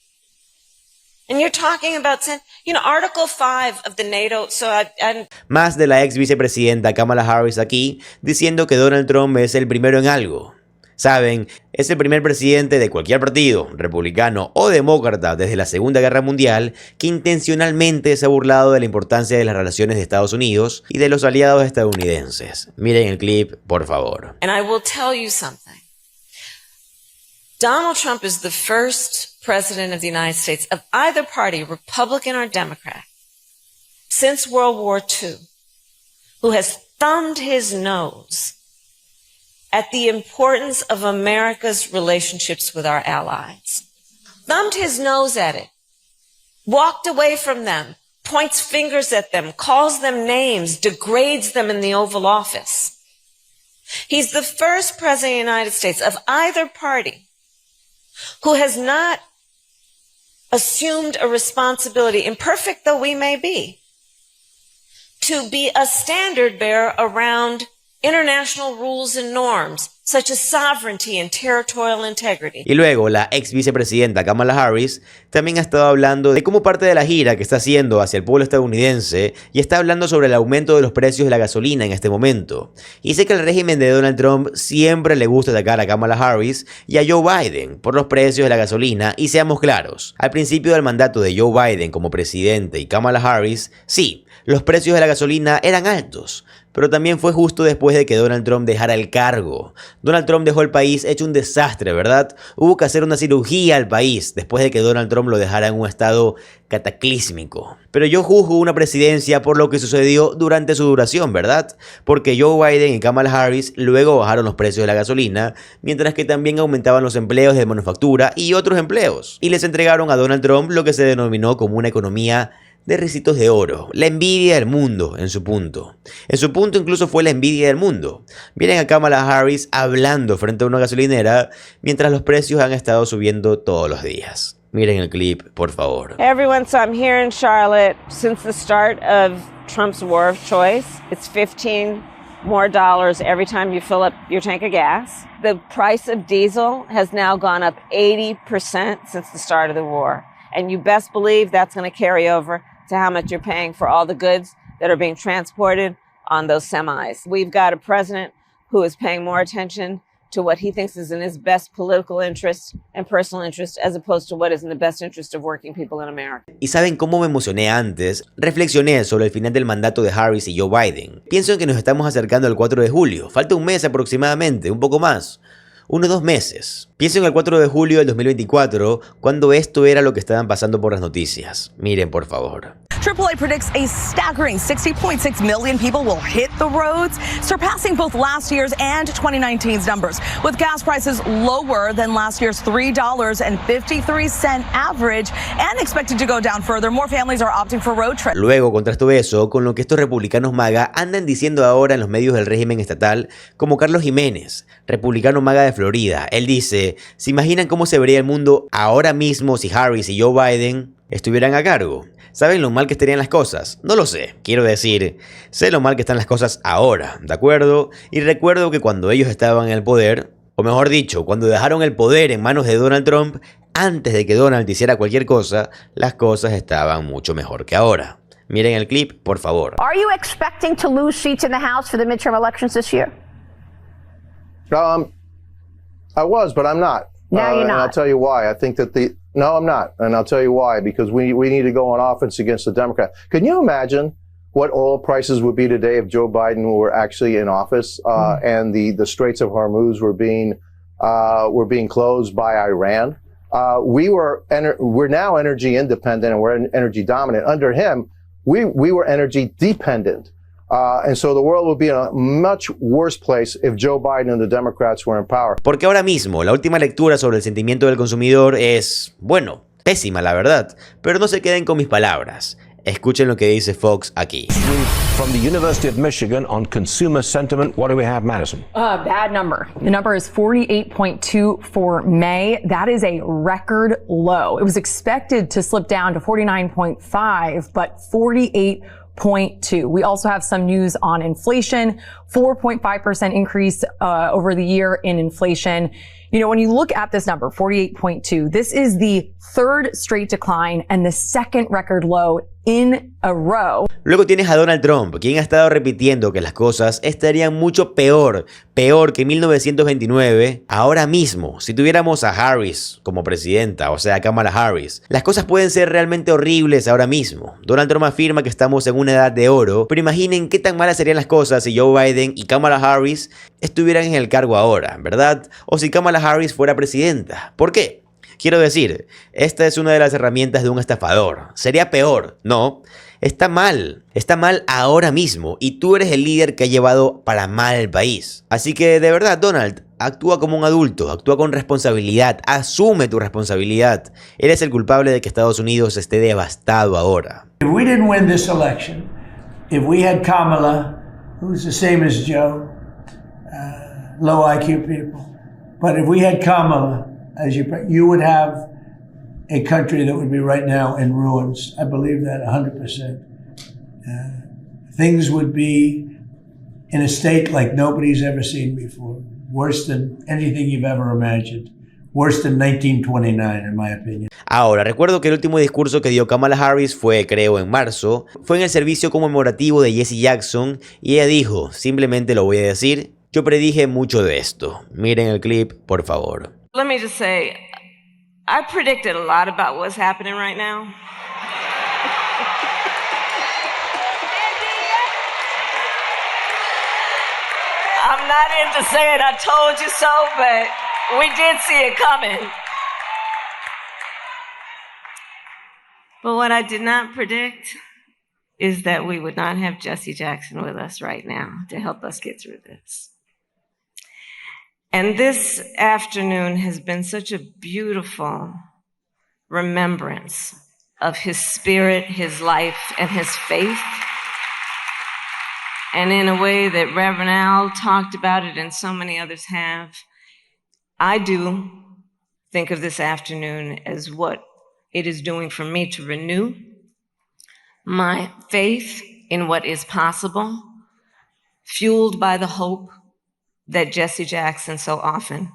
S8: And you're talking about, Article 5 of the NATO,
S1: Más de la ex vicepresidenta Kamala Harris aquí, diciendo que Donald Trump es el primero en algo. Saben, es el primer presidente de cualquier partido, republicano o demócrata desde la Segunda Guerra Mundial, que intencionalmente se ha burlado de la importancia de las relaciones de Estados Unidos y de los aliados estadounidenses. Miren el clip, por favor.
S8: And I will tell you something. Donald Trump is the first president of the United States of either party, Republican or Democrat, since World War II, who has thumbed his nose at the importance of America's relationships with our allies. Thumbed his nose at it, walked away from them, points fingers at them, calls them names, degrades them in the Oval Office. He's the first president of the United States of either party who has not assumed a responsibility, imperfect though we may be, to be a standard bearer around international rules and norms, such as sovereignty and territorial integrity.
S1: Y luego, la ex vicepresidenta Kamala Harris también ha estado hablando de cómo parte de la gira que está haciendo hacia el pueblo estadounidense y está hablando sobre el aumento de los precios de la gasolina en este momento. Y sé que al régimen de Donald Trump siempre le gusta atacar a Kamala Harris y a Joe Biden por los precios de la gasolina, y seamos claros, al principio del mandato de Joe Biden como presidente y Kamala Harris, sí, los precios de la gasolina eran altos, pero también fue justo después de que Donald Trump dejara el cargo. Donald Trump dejó el país hecho un desastre, ¿verdad? Hubo que hacer una cirugía al país después de que Donald Trump lo dejara en un estado cataclísmico. Pero yo juzgo una presidencia por lo que sucedió durante su duración, ¿verdad? Porque Joe Biden y Kamala Harris luego bajaron los precios de la gasolina, mientras que también aumentaban los empleos de manufactura y otros empleos. Y les entregaron a Donald Trump lo que se denominó como una economía de ricitos de oro, la envidia del mundo en su punto. En su punto incluso fue la envidia del mundo. Miren a Kamala Harris hablando frente a una gasolinera mientras los precios han estado subiendo todos los días. Miren el clip, por favor.
S2: Hey everyone, so I'm here in Charlotte. Since the start of Trump's war of choice, it's $15 more every time you fill up your tank of gas. The price of diesel has now gone up 80% since the start of the war. And you best believe that's going to carry over to how much you're paying for all the goods that are being transported on those semis. We've got a president who is paying more attention to what he thinks is in his best political interest and personal interest as opposed to what is in the best interest of working people in America.
S1: ¿Y saben cómo me emocioné antes? Reflexioné sobre el final del mandato de Harris y Joe Biden. Pienso en que nos estamos acercando al 4 de julio. Falta un mes aproximadamente, un poco más. 1 o 2 meses. Pienso en el 4 de julio del 2024, cuando esto era lo que estaban pasando por las noticias. Miren, por favor.
S11: AAA predicts a staggering 60.6 million people will hit the roads, surpassing both last year's and 2019's numbers. With gas prices lower than last year's $3.53 average and expected to go down further, more families are opting for road trips.
S1: Luego contrasto eso con lo que estos republicanos MAGA andan diciendo ahora en los medios del régimen estatal, como Carlos Jiménez, republicano MAGA de Florida. Él dice, ¿se imaginan cómo se vería el mundo ahora mismo si Harris y Joe Biden estuvieran a cargo? ¿Saben lo mal que estarían las cosas? No lo sé, quiero decir, sé lo mal que están las cosas ahora, ¿de acuerdo? Y recuerdo que cuando ellos estaban en el poder, o mejor dicho, cuando dejaron el poder en manos de Donald Trump, antes de que Donald hiciera cualquier cosa, las cosas estaban mucho mejor que ahora. Miren el clip, por favor.
S12: Are you expecting to lose seats in the House for the midterm elections this year?
S24: I was, but I'm not.
S12: No, you're not.
S24: And I'll tell you why. I think that No, I'm not. And I'll tell you why. Because we need to go on offense against the Democrats. Can you imagine what oil prices would be today if Joe Biden were actually in office and the Straits of Hormuz were being closed by Iran? We're now energy independent and we're energy dominant. Under him, we were energy dependent. And so the world would be in a much worse place if Joe Biden and the Democrats were in power.
S1: Porque ahora mismo la última lectura sobre el sentimiento del consumidor es, bueno, pésima la verdad, pero no se queden con mis palabras. Escuchen lo que dice Fox aquí.
S25: From the University of Michigan on consumer sentiment, what do we have, Madison?
S26: Bad number. The number is 48.2 for May. That is a record low. It was expected to slip down to 49.5, but 48.2 48.2. We also have some news on inflation, 4.5% increase over the year in inflation. You know, when you look at this number, 48.2, this is the third straight decline and the second record low in a row.
S1: Luego tienes a Donald Trump, quien ha estado repitiendo que las cosas estarían mucho peor que en 1929. Ahora mismo, si tuviéramos a Harris como presidenta, o sea, Kamala Harris, las cosas pueden ser realmente horribles ahora mismo. Donald Trump afirma que estamos en una edad de oro, pero imaginen qué tan malas serían las cosas si Joe Biden y Kamala Harris estuvieran en el cargo ahora, ¿verdad? O si Kamala Harris fuera presidenta. ¿Por qué? Quiero decir, esta es una de las herramientas de un estafador. ¿Sería peor? No. Está mal ahora mismo y tú eres el líder que ha llevado para mal el país. Así que de verdad, Donald, actúa como un adulto, actúa con responsabilidad, asume tu responsabilidad. Eres el culpable de que Estados Unidos esté devastado ahora.
S6: If we didn't win this election, if we had Kamala, who's the same as Joe, low IQ people, but if we had Kamala, as you would have a country that would be right now in ruins. I believe that 100%. Things would be in a state like nobody's ever seen before. Worse than anything you've ever imagined. Worse than 1929, in my opinion.
S1: Ahora, recuerdo que el último discurso que dio Kamala Harris fue, creo, en marzo. Fue en el servicio conmemorativo de Jesse Jackson y ella dijo, simplemente lo voy a decir, yo predije mucho de esto. Miren el clip, por favor.
S8: Let me just say, I predicted a lot about what's happening right now. I'm not into saying I told you so, but we did see it coming. But what I did not predict is that we would not have Jesse Jackson with us right now to help us get through this. And this afternoon has been such a beautiful remembrance of his spirit, his life, and his faith. And in a way that Reverend Al talked about it and so many others have, I do think of this afternoon as what it is doing for me to renew my faith in what is possible, fueled by the hope that Jesse Jackson so often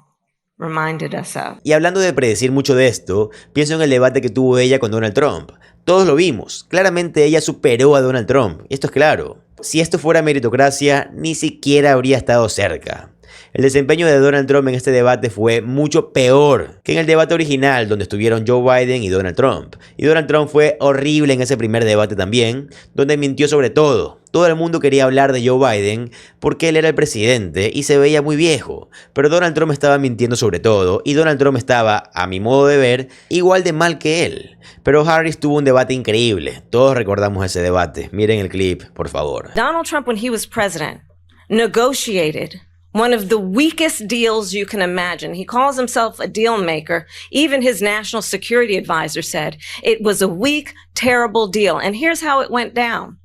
S8: reminded us of.
S1: Y hablando de predecir mucho de esto, pienso en el debate que tuvo ella con Donald Trump. Todos lo vimos. Claramente ella superó a Donald Trump. Esto es claro. Si esto fuera meritocracia, ni siquiera habría estado cerca. El desempeño de Donald Trump en este debate fue mucho peor que en el debate original donde estuvieron Joe Biden y Donald Trump. Y Donald Trump fue horrible en ese primer debate también, donde mintió sobre todo. Todo el mundo quería hablar de Joe Biden porque él era el presidente y se veía muy viejo. Pero Donald Trump estaba mintiendo sobre todo y Donald Trump estaba, a mi modo de ver, igual de mal que él. Pero Harris tuvo un debate increíble. Todos recordamos ese debate. Miren el clip, por favor.
S8: Donald Trump, when he was president, negotiated one of the weakest deals you can imagine. He calls himself a deal maker. Even his national security advisor said it was a weak, terrible deal. And here's how it went down.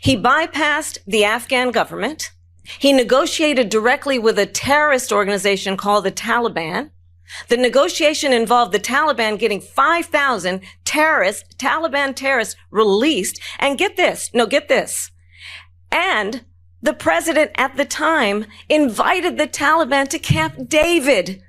S8: He bypassed the Afghan government. He negotiated directly with a terrorist organization called the Taliban. The negotiation involved the Taliban getting 5,000 Taliban terrorists released. And get this. And the president at the time invited the Taliban to Camp David,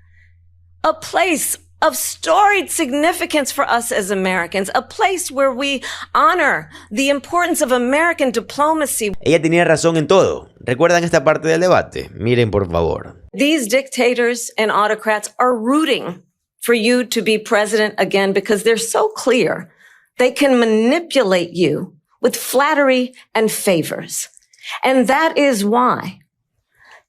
S8: a place of storied significance for us as Americans, a place where we honor the importance of American diplomacy.
S1: Ella tenía razón en todo. ¿Recuerdan esta parte del debate? Miren, por favor.
S8: These dictators and autocrats are rooting for you to be president again because they're so clear they can manipulate you with flattery and favors. And that is why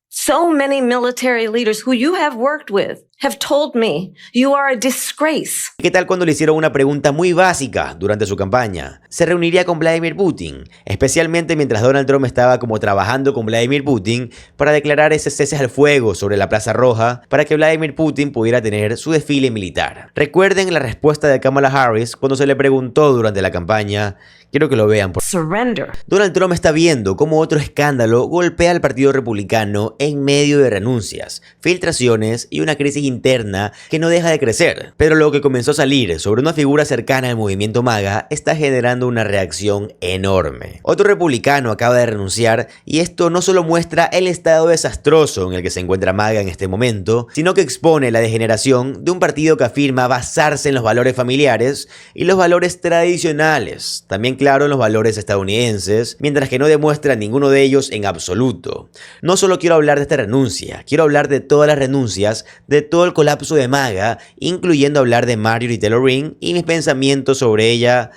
S8: so many military leaders who you have worked with have told me you are a disgrace.
S1: ¿Qué tal cuando le hicieron una pregunta muy básica durante su campaña? ¿Se reuniría con Vladimir Putin? Especialmente mientras Donald Trump estaba como trabajando con Vladimir Putin para declarar ese cese al fuego sobre la Plaza Roja para que Vladimir Putin pudiera tener su desfile militar. Recuerden la respuesta de Kamala Harris cuando se le preguntó durante la campaña Quiero que lo vean.
S8: Surrender.
S1: Donald Trump está viendo cómo otro escándalo golpea al Partido Republicano en medio de renuncias, filtraciones y una crisis interna que no deja de crecer. Pero lo que comenzó a salir sobre una figura cercana al movimiento MAGA está generando una reacción enorme. Otro republicano acaba de renunciar y esto no solo muestra el estado desastroso en el que se encuentra MAGA en este momento, sino que expone la degeneración de un partido que afirma basarse en los valores familiares y los valores tradicionales. También claro en los valores estadounidenses, mientras que no demuestra ninguno de ellos en absoluto. No solo quiero hablar de esta renuncia, quiero hablar de todas las renuncias, de todo el colapso de MAGA, incluyendo hablar de Marjorie Taylor Greene y mis pensamientos sobre ella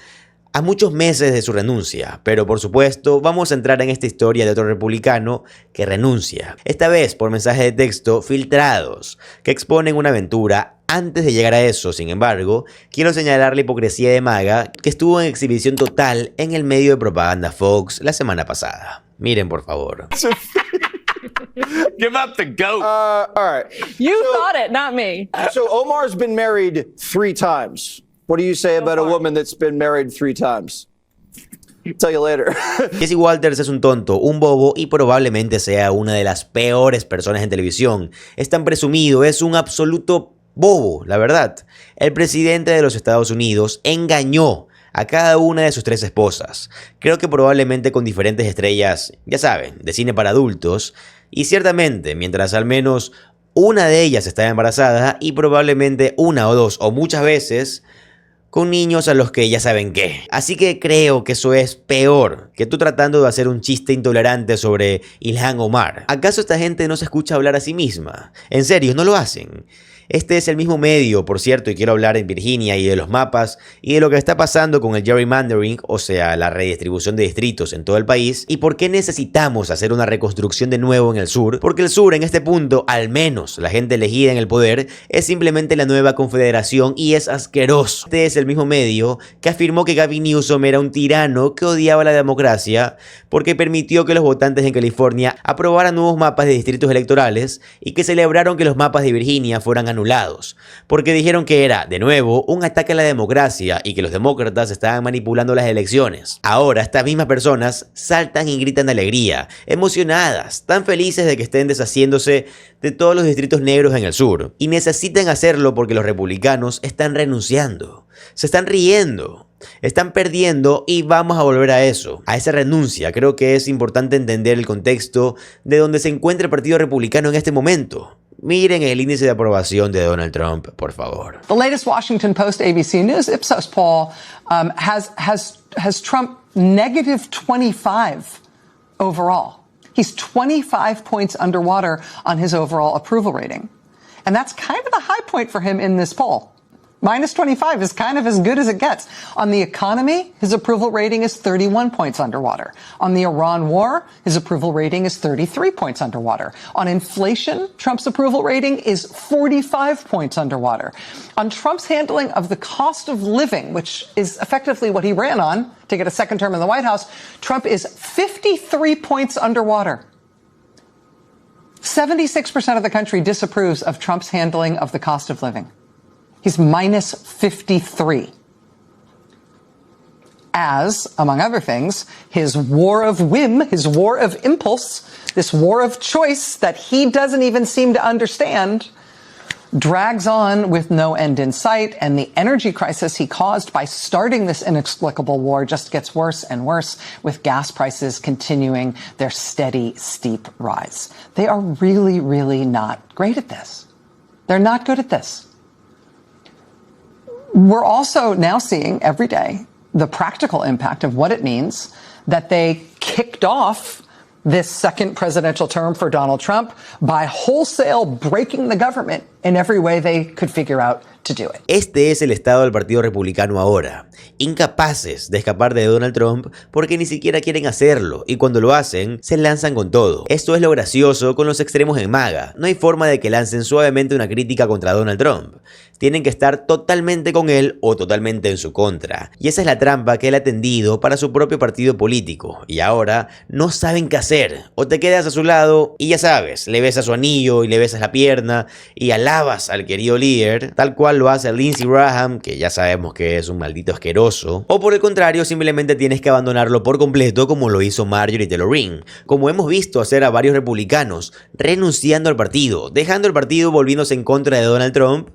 S1: a muchos meses de su renuncia. Pero por supuesto, vamos a entrar en esta historia de otro republicano que renuncia, esta vez por mensajes de texto filtrados, que exponen una aventura. Antes de llegar a eso, sin embargo, quiero señalar la hipocresía de MAGA que estuvo en exhibición total en el medio de propaganda Fox la semana pasada. Miren, por favor.
S7: Give up the goat.
S14: All right.
S26: You thought it, not me.
S14: So Omar's been married 3 times. What do you say about a woman that's been married 3 times? Tell you later.
S1: Jesse Walters es un tonto, un bobo y probablemente sea una de las peores personas en televisión. Es tan presumido, es un absoluto bobo, la verdad. El presidente de los Estados Unidos engañó a cada una de sus 3 esposas. Creo que probablemente con diferentes estrellas, ya saben, de cine para adultos. Y ciertamente, mientras al menos una de ellas estaba embarazada y probablemente una o 2 o muchas veces con niños a los que ya saben qué. Así que creo que eso es peor que tú tratando de hacer un chiste intolerante sobre Ilhan Omar. ¿Acaso esta gente no se escucha hablar a sí misma? En serio, no lo hacen. Este es el mismo medio, por cierto, y quiero hablar en Virginia y de los mapas y de lo que está pasando con el gerrymandering, o sea, la redistribución de distritos en todo el país, y por qué necesitamos hacer una reconstrucción de nuevo en el sur, porque el sur en este punto, al menos la gente elegida en el poder, es simplemente la nueva confederación y es asqueroso. Este es el mismo medio que afirmó que Gavin Newsom era un tirano que odiaba la democracia porque permitió que los votantes en California aprobaran nuevos mapas de distritos electorales y que celebraron que los mapas de Virginia fueran anulados, porque dijeron que era, de nuevo, un ataque a la democracia y que los demócratas estaban manipulando las elecciones. Ahora, estas mismas personas saltan y gritan de alegría, emocionadas, tan felices de que estén deshaciéndose de todos los distritos negros en el sur, y necesitan hacerlo porque los republicanos están renunciando, se están riendo, están perdiendo y vamos a volver a eso, a esa renuncia. Creo que es importante entender el contexto de donde se encuentra el Partido Republicano en este momento. Miren el índice de aprobación de Donald Trump, por favor.
S15: The latest Washington Post ABC News Ipsos poll has Trump negative 25 overall. He's 25 points underwater on his overall approval rating. And that's kind of the high point for him in this poll. Minus 25 is kind of as good as it gets. On the economy, his approval rating is 31 points underwater. On the Iran war, his approval rating is 33 points underwater. On inflation, Trump's approval rating is 45 points underwater. On Trump's handling of the cost of living, which is effectively what he ran on to get a second term in the White House, Trump is 53 points underwater. 76% of the country disapproves of Trump's handling of the cost of living. He's minus 53. As, among other things, his war of whim, his war of impulse, this war of choice that he doesn't even seem to understand, drags on with no end in sight, and the energy crisis he caused by starting this inexplicable war just gets worse and worse, with gas prices continuing their steady, steep rise. They are really, really not great at this. They're not good at this. We're also now seeing every day the practical impact of what it means that they kicked off this second presidential term for Donald Trump by wholesale breaking the government in every way they could figure out to do it.
S1: Este es el estado del Partido Republicano ahora, incapaces de escapar de Donald Trump porque ni siquiera quieren hacerlo, y cuando lo hacen, se lanzan con todo. Esto es lo gracioso con los extremos en MAGA. No hay forma de que lancen suavemente una crítica contra Donald Trump. Tienen que estar totalmente con él o totalmente en su contra. Y esa es la trampa que él ha tendido para su propio partido político. Y ahora no saben qué hacer. O te quedas a su lado y ya sabes, le besas su anillo y le besas la pierna y al alabas al querido líder, tal cual lo hace Lindsey Graham, que ya sabemos que es un maldito asqueroso, o por el contrario, simplemente tienes que abandonarlo por completo como lo hizo Marjorie Taylor Greene, como hemos visto hacer a varios republicanos, renunciando al partido, dejando el partido volviéndose en contra de Donald Trump,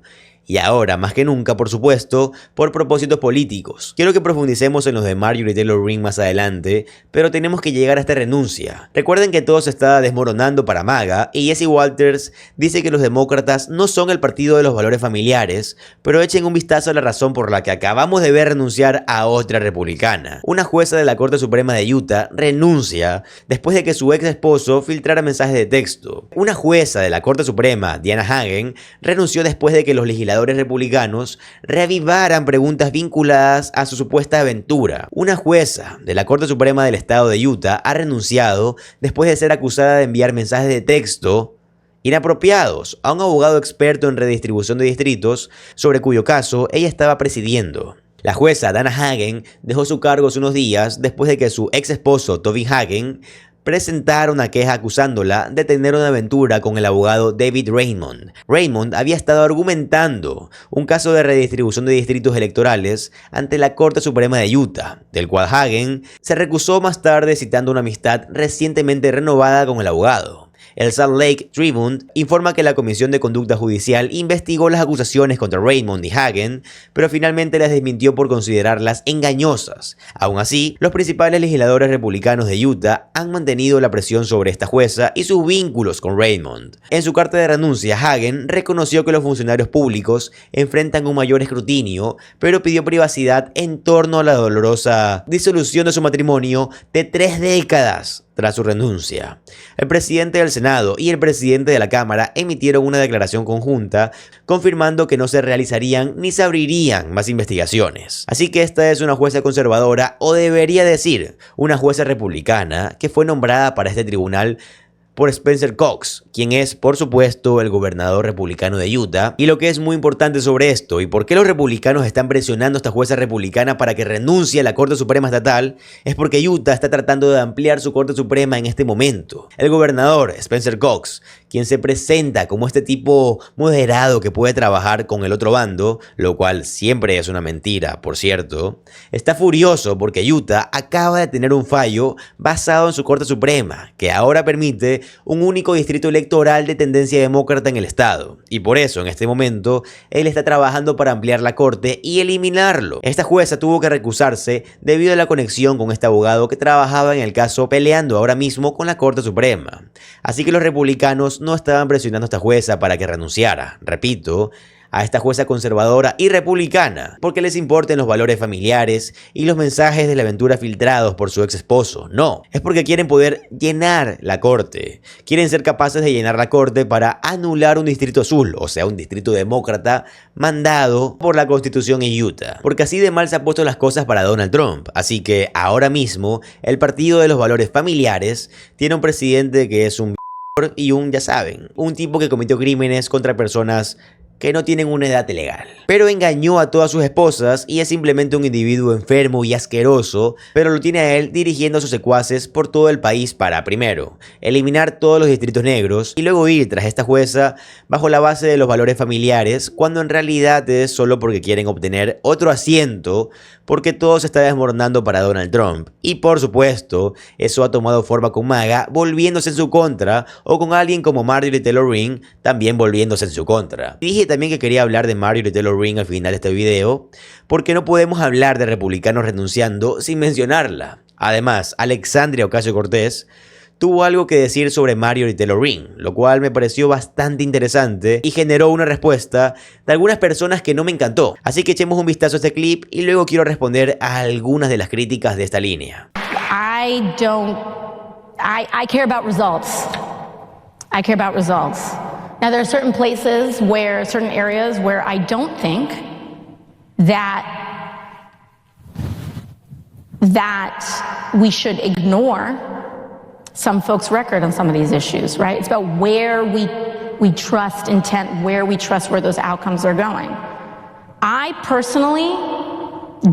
S1: y ahora, más que nunca, por supuesto, por propósitos políticos. Quiero que profundicemos en los de Marjorie Taylor Greene más adelante, pero tenemos que llegar a esta renuncia. Recuerden que todo se está desmoronando para MAGA, y Jesse Walters dice que los demócratas no son el partido de los valores familiares, pero echen un vistazo a la razón por la que acabamos de ver renunciar a otra republicana. Una jueza de la Corte Suprema de Utah renuncia después de que su ex esposo filtrara mensajes de texto. Una jueza de la Corte Suprema, Deanna Hagen, renunció después de que los legisladores republicanos reavivaran preguntas vinculadas a su supuesta aventura. Una jueza de la Corte Suprema del Estado de Utah ha renunciado después de ser acusada de enviar mensajes de texto inapropiados a un abogado experto en redistribución de distritos, sobre cuyo caso ella estaba presidiendo. La jueza Dana Hagen dejó su cargo hace unos días después de que su ex esposo Toby Hagen presentara una queja acusándola de tener una aventura con el abogado David Raymond. Raymond había estado argumentando un caso de redistribución de distritos electorales ante la Corte Suprema de Utah, del cual Hagen se recusó más tarde citando una amistad recientemente renovada con el abogado. El Salt Lake Tribune informa que la Comisión de Conducta Judicial investigó las acusaciones contra Raymond y Hagen, pero finalmente las desmintió por considerarlas engañosas. Aún así, los principales legisladores republicanos de Utah han mantenido la presión sobre esta jueza y sus vínculos con Raymond. En su carta de renuncia, Hagen reconoció que los funcionarios públicos enfrentan un mayor escrutinio, pero pidió privacidad en torno a la dolorosa disolución de su matrimonio de 3 décadas. Tras su renuncia, el presidente del Senado y el presidente de la Cámara emitieron una declaración conjunta confirmando que no se realizarían ni se abrirían más investigaciones. Así que esta es una jueza conservadora, o debería decir, una jueza republicana que fue nombrada para este tribunal por Spencer Cox, quien es, por supuesto, el gobernador republicano de Utah. Y lo que es muy importante sobre esto, y por qué los republicanos están presionando a esta jueza republicana para que renuncie a la Corte Suprema Estatal, es porque Utah está tratando de ampliar su Corte Suprema en este momento. El gobernador, Spencer Cox, quien se presenta como este tipo moderado que puede trabajar con el otro bando, lo cual siempre es una mentira, por cierto, está furioso porque Utah acaba de tener un fallo basado en su Corte Suprema, que ahora permite un único distrito electoral de tendencia demócrata en el estado, y por eso en este momento él está trabajando para ampliar la corte y eliminarlo. Esta jueza tuvo que recusarse debido a la conexión con este abogado que trabajaba en el caso, peleando ahora mismo con la Corte Suprema. Así que los republicanos no estaban presionando a esta jueza para que renunciara, repito, a esta jueza conservadora y republicana, porque les importen los valores familiares y los mensajes de la aventura filtrados por su ex esposo. No, es porque quieren poder llenar la corte. Quieren ser capaces de llenar la corte para anular un distrito azul, o sea, un distrito demócrata mandado por la Constitución en Utah. Porque así de mal se han puesto las cosas para Donald Trump. Así que ahora mismo el partido de los valores familiares tiene un presidente que es un y ya saben, un tipo que cometió crímenes contra personas que no tienen una edad legal, pero engañó a todas sus esposas y es simplemente un individuo enfermo y asqueroso, pero lo tiene a él dirigiendo a sus secuaces por todo el país para, primero, eliminar todos los distritos negros y luego ir tras esta jueza bajo la base de los valores familiares, cuando en realidad es solo porque quieren obtener otro asiento, porque todo se está desmoronando para Donald Trump. Y por supuesto, eso ha tomado forma con MAGA volviéndose en su contra, o con alguien como Marjorie Taylor Greene también volviéndose en su contra. Dije también que quería hablar de Marjorie Taylor Greene al final de este video, porque no podemos hablar de republicanos renunciando sin mencionarla. Además, Alexandria Ocasio-Cortez tuvo algo que decir sobre Marjorie Taylor Greene, lo cual me pareció bastante interesante y generó una respuesta de algunas personas que no me encantó. Así que echemos un vistazo a este clip y luego quiero responder a algunas de las críticas de esta línea.
S18: I care about results. I care about results. Now, there are certain places where, certain areas where I don't think that we should ignore some folks' record on some of these issues, right? It's about where we trust intent, where we trust where those outcomes are going. I personally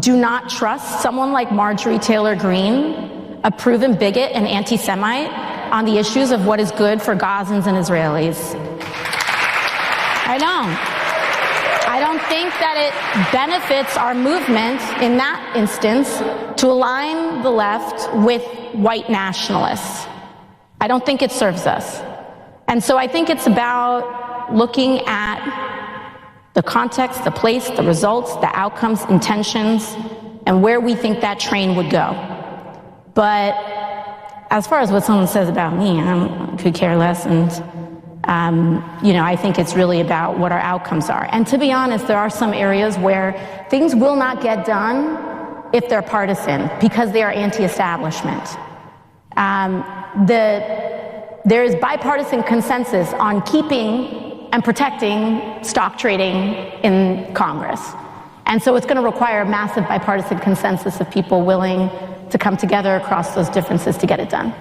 S18: do not trust someone like Marjorie Taylor Greene, a proven bigot and anti-Semite, on the issues of what is good for Gazans and Israelis. I don't think that it benefits our movement in that instance to align the left with white nationalists. I don't think it serves us. And so I think it's about looking at the context, the place, the results, the outcomes, intentions, and where we think that train would go. But as far as what someone says about me, I could care less. And, I think it's really about what our outcomes are. And to be honest, there are some areas where things will not get done if they're partisan because they are anti-establishment. There is bipartisan consensus on keeping and protecting stock trading in Congress. And so it's going to require massive bipartisan consensus of people willing to come together across those differences to get it done.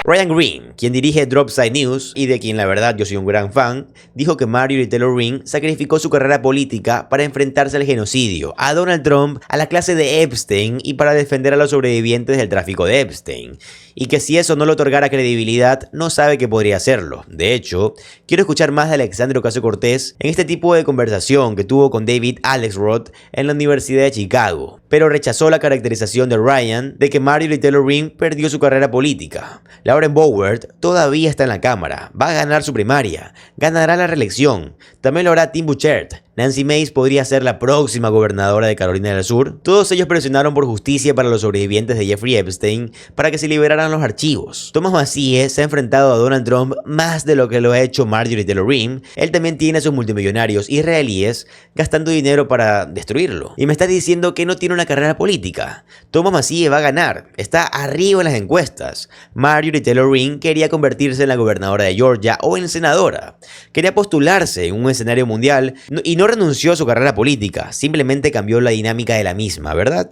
S1: Ryan Green, quien dirige Dropside News y de quien la verdad yo soy un gran fan, dijo que Marjorie Taylor Greene sacrificó su carrera política para enfrentarse al genocidio, a Donald Trump, a la clase de Epstein y para defender a los sobrevivientes del tráfico de Epstein. Y que si eso no le otorgara credibilidad, no sabe que podría hacerlo. De hecho, quiero escuchar más de Alexandria Ocasio-Cortez en este tipo de conversación que tuvo con David Axelrod en la Universidad de Chicago, pero rechazó la caracterización de Ryan de que Marjorie Taylor Greene perdió su carrera política. Lauren Boebert todavía está en la Cámara, va a ganar su primaria, ganará la reelección, también lo hará Tim Burchett. Nancy Mace podría ser la próxima gobernadora de Carolina del Sur. Todos ellos presionaron por justicia para los sobrevivientes de Jeffrey Epstein para que se liberaran los archivos. Thomas Massie se ha enfrentado a Donald Trump más de lo que lo ha hecho Marjorie Taylor Greene. Él también tiene a sus multimillonarios israelíes gastando dinero para destruirlo. Y me está diciendo que no tiene una carrera política. Thomas Massie va a ganar, está arriba en las encuestas. Marjorie Taylor Greene quería convertirse en la gobernadora de Georgia o en senadora. Quería postularse en un escenario mundial y no renunció a su carrera política, simplemente cambió la dinámica de la misma, ¿verdad?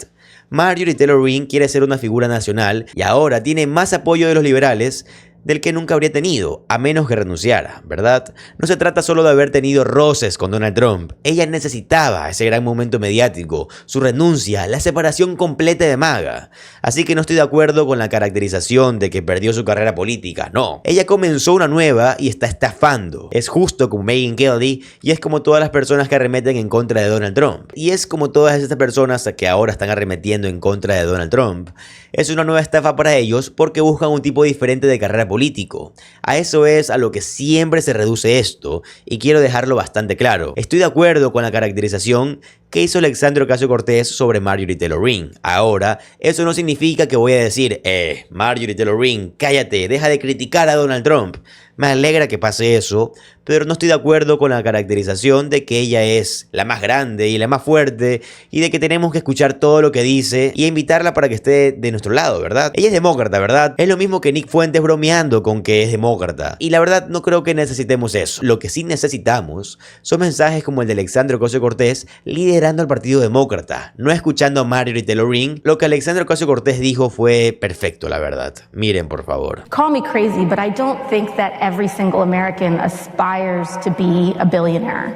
S1: Marjorie Taylor Greene quiere ser una figura nacional y ahora tiene más apoyo de los liberales del que nunca habría tenido, a menos que renunciara, ¿verdad? No se trata solo de haber tenido roces con Donald Trump. Ella necesitaba ese gran momento mediático, su renuncia, la separación completa de MAGA. Así que no estoy de acuerdo con la caracterización de que perdió su carrera política, no. Ella comenzó una nueva y está estafando. Es justo como Megyn Kelly y es como todas las personas que arremeten en contra de Donald Trump. Y es como todas estas personas que ahora están arremetiendo en contra de Donald Trump. Es una nueva estafa para ellos porque buscan un tipo diferente de carrera político. A eso es a lo que siempre se reduce esto y quiero dejarlo bastante claro. Estoy de acuerdo con la caracterización que hizo Alexandria Ocasio-Cortez sobre Marjorie Taylor Greene. Ahora, eso no significa que voy a decir, Marjorie Taylor Greene, cállate, deja de criticar a Donald Trump. Me alegra que pase eso, pero no estoy de acuerdo con la caracterización de que ella es la más grande y la más fuerte y de que tenemos que escuchar todo lo que dice y invitarla para que esté de nuestro lado, ¿verdad? Ella es demócrata, ¿verdad? Es lo mismo que Nick Fuentes bromeando con que es demócrata. Y la verdad no creo que necesitemos eso. Lo que sí necesitamos son mensajes como el de Alexandria Ocasio-Cortez liderando al Partido Demócrata, no escuchando a Marjorie Taylor Greene. Lo que Alexandria Ocasio-Cortez dijo fue perfecto, la verdad. Miren, por favor.
S18: Call me crazy, but I don't think that every single American aspires to be a billionaire.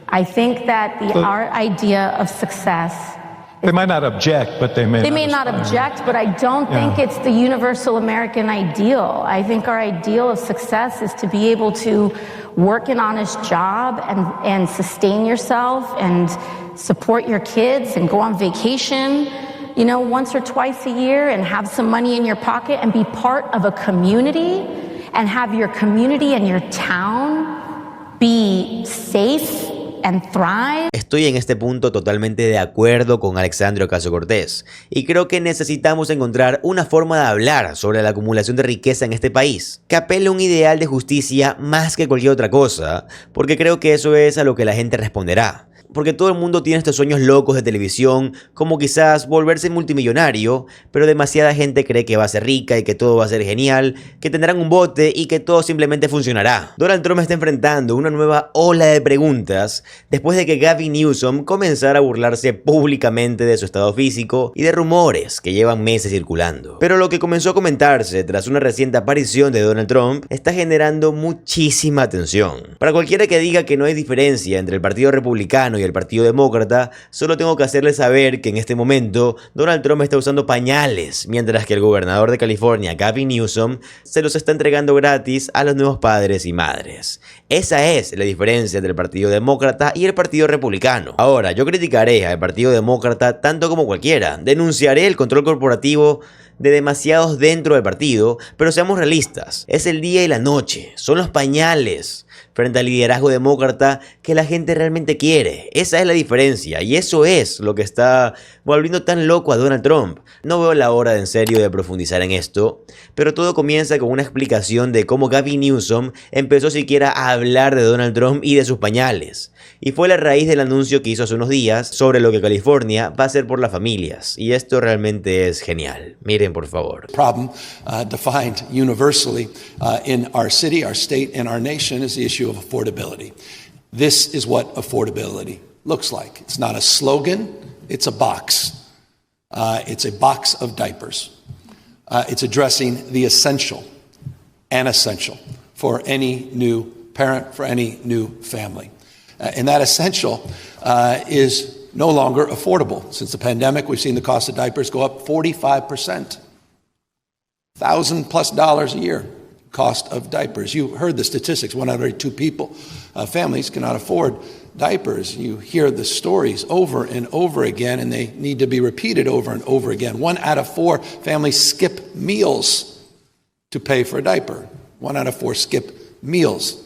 S18: I think that our idea of success.
S4: They might not object, but they may
S18: not object, but I don't think it's the universal American ideal. I think our ideal of success is to be able to work an honest job and sustain yourself and support your kids and go on vacation, once or twice a year and have some money in your pocket and be part of a community and have your community and your town be safe and thrive.
S1: Estoy en este punto totalmente de acuerdo con Alexandria Ocasio-Cortez y creo que necesitamos encontrar una forma de hablar sobre la acumulación de riqueza en este país que apele a un ideal de justicia más que cualquier otra cosa, porque creo que eso es a lo que la gente responderá. Porque todo el mundo tiene estos sueños locos de televisión, como quizás volverse multimillonario, pero demasiada gente cree que va a ser rica y que todo va a ser genial, que tendrán un bote y que todo simplemente funcionará. Donald Trump está enfrentando una nueva ola de preguntas después de que Gavin Newsom comenzara a burlarse públicamente de su estado físico y de rumores que llevan meses circulando. Pero lo que comenzó a comentarse tras una reciente aparición de Donald Trump está generando muchísima atención. Para cualquiera que diga que no hay diferencia entre el Partido Republicano y y el Partido Demócrata, solo tengo que hacerles saber que en este momento Donald Trump está usando pañales, mientras que el gobernador de California, Gavin Newsom, se los está entregando gratis a los nuevos padres y madres. Esa es la diferencia entre el Partido Demócrata y el Partido Republicano. Ahora, yo criticaré al Partido Demócrata tanto como cualquiera, denunciaré el control corporativo de demasiados dentro del partido, pero seamos realistas, es el día y la noche, son los pañales frente al liderazgo demócrata que la gente realmente quiere. Esa es la diferencia y eso es lo que está volviendo tan loco a Donald Trump. No veo la hora en serio de profundizar en esto, pero todo comienza con una explicación de cómo Gavin Newsom empezó siquiera a hablar de Donald Trump y de sus pañales. Y fue la raíz del anuncio que hizo hace unos días sobre lo que California va a hacer por las familias. Y esto realmente es genial. Miren, por favor.
S7: Problem defined universally in our city, our state, and our nation is the issue of affordability. This is what affordability looks like. It's not a slogan, it's a box. It's a box of diapers. It's addressing the essential and essential for any new parent, for any new family. And that essential is no longer affordable. Since the pandemic, we've seen the cost of diapers go up 45%. $1,000+ a year cost of diapers. You heard the statistics. 1 out of every 2 people, families cannot afford diapers. You hear the stories over and over again, and they need to be repeated over and over again. 1 out of 4 families skip meals to pay for a diaper. 1 out of 4 skip meals.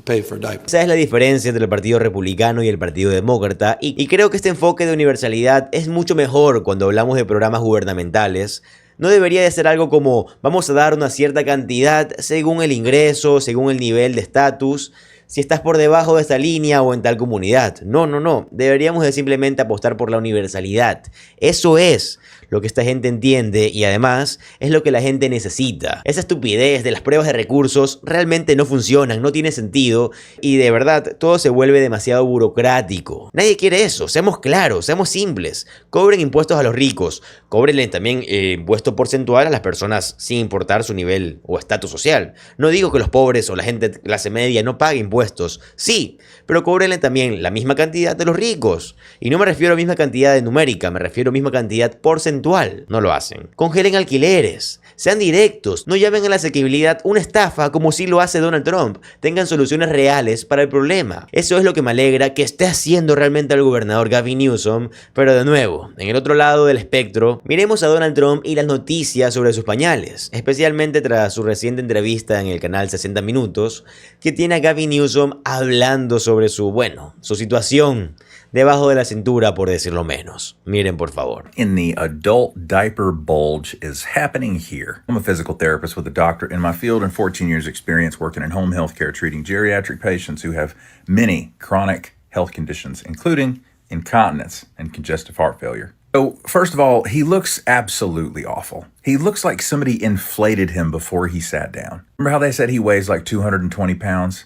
S1: Esa es la diferencia entre el Partido Republicano y el Partido Demócrata y creo que este enfoque de universalidad es mucho mejor cuando hablamos de programas gubernamentales. No debería de ser algo como vamos a dar una cierta cantidad según el ingreso, según el nivel de estatus, si estás por debajo de esta línea o en tal comunidad. No. Deberíamos de simplemente apostar por la universalidad. Eso es lo que esta gente entiende y además es lo que la gente necesita. Esa estupidez de las pruebas de recursos realmente no funcionan, no tiene sentido y de verdad todo se vuelve demasiado burocrático. Nadie quiere eso, seamos claros, seamos simples. Cobren impuestos a los ricos, cóbrenle también impuesto porcentual a las personas sin importar su nivel o estatus social. No digo que los pobres o la gente de clase media no pague impuestos, sí, pero cóbrenle también la misma cantidad de los ricos. Y no me refiero a misma cantidad de numérica, me refiero a misma cantidad porcentual. No lo hacen. Congelen alquileres. Sean directos. No llamen a la asequibilidad una estafa como si lo hace Donald Trump. Tengan soluciones reales para el problema. Eso es lo que me alegra que esté haciendo realmente el gobernador Gavin Newsom. Pero de nuevo, en el otro lado del espectro, miremos a Donald Trump y las noticias sobre sus pañales. Especialmente tras su reciente entrevista en el canal 60 Minutos, que tiene a Gavin Newsom hablando sobre su situación debajo de la cintura, por decirlo menos. Miren, por favor.
S16: In the adult diaper bulge is happening here. I'm a physical therapist with a doctorate in my field and 14 years experience working in home health care treating geriatric patients who have many chronic health conditions, including incontinence and congestive heart failure. So, first of all, he looks absolutely awful. He looks like somebody inflated him before he sat down. Remember how they said he weighs like 220 pounds?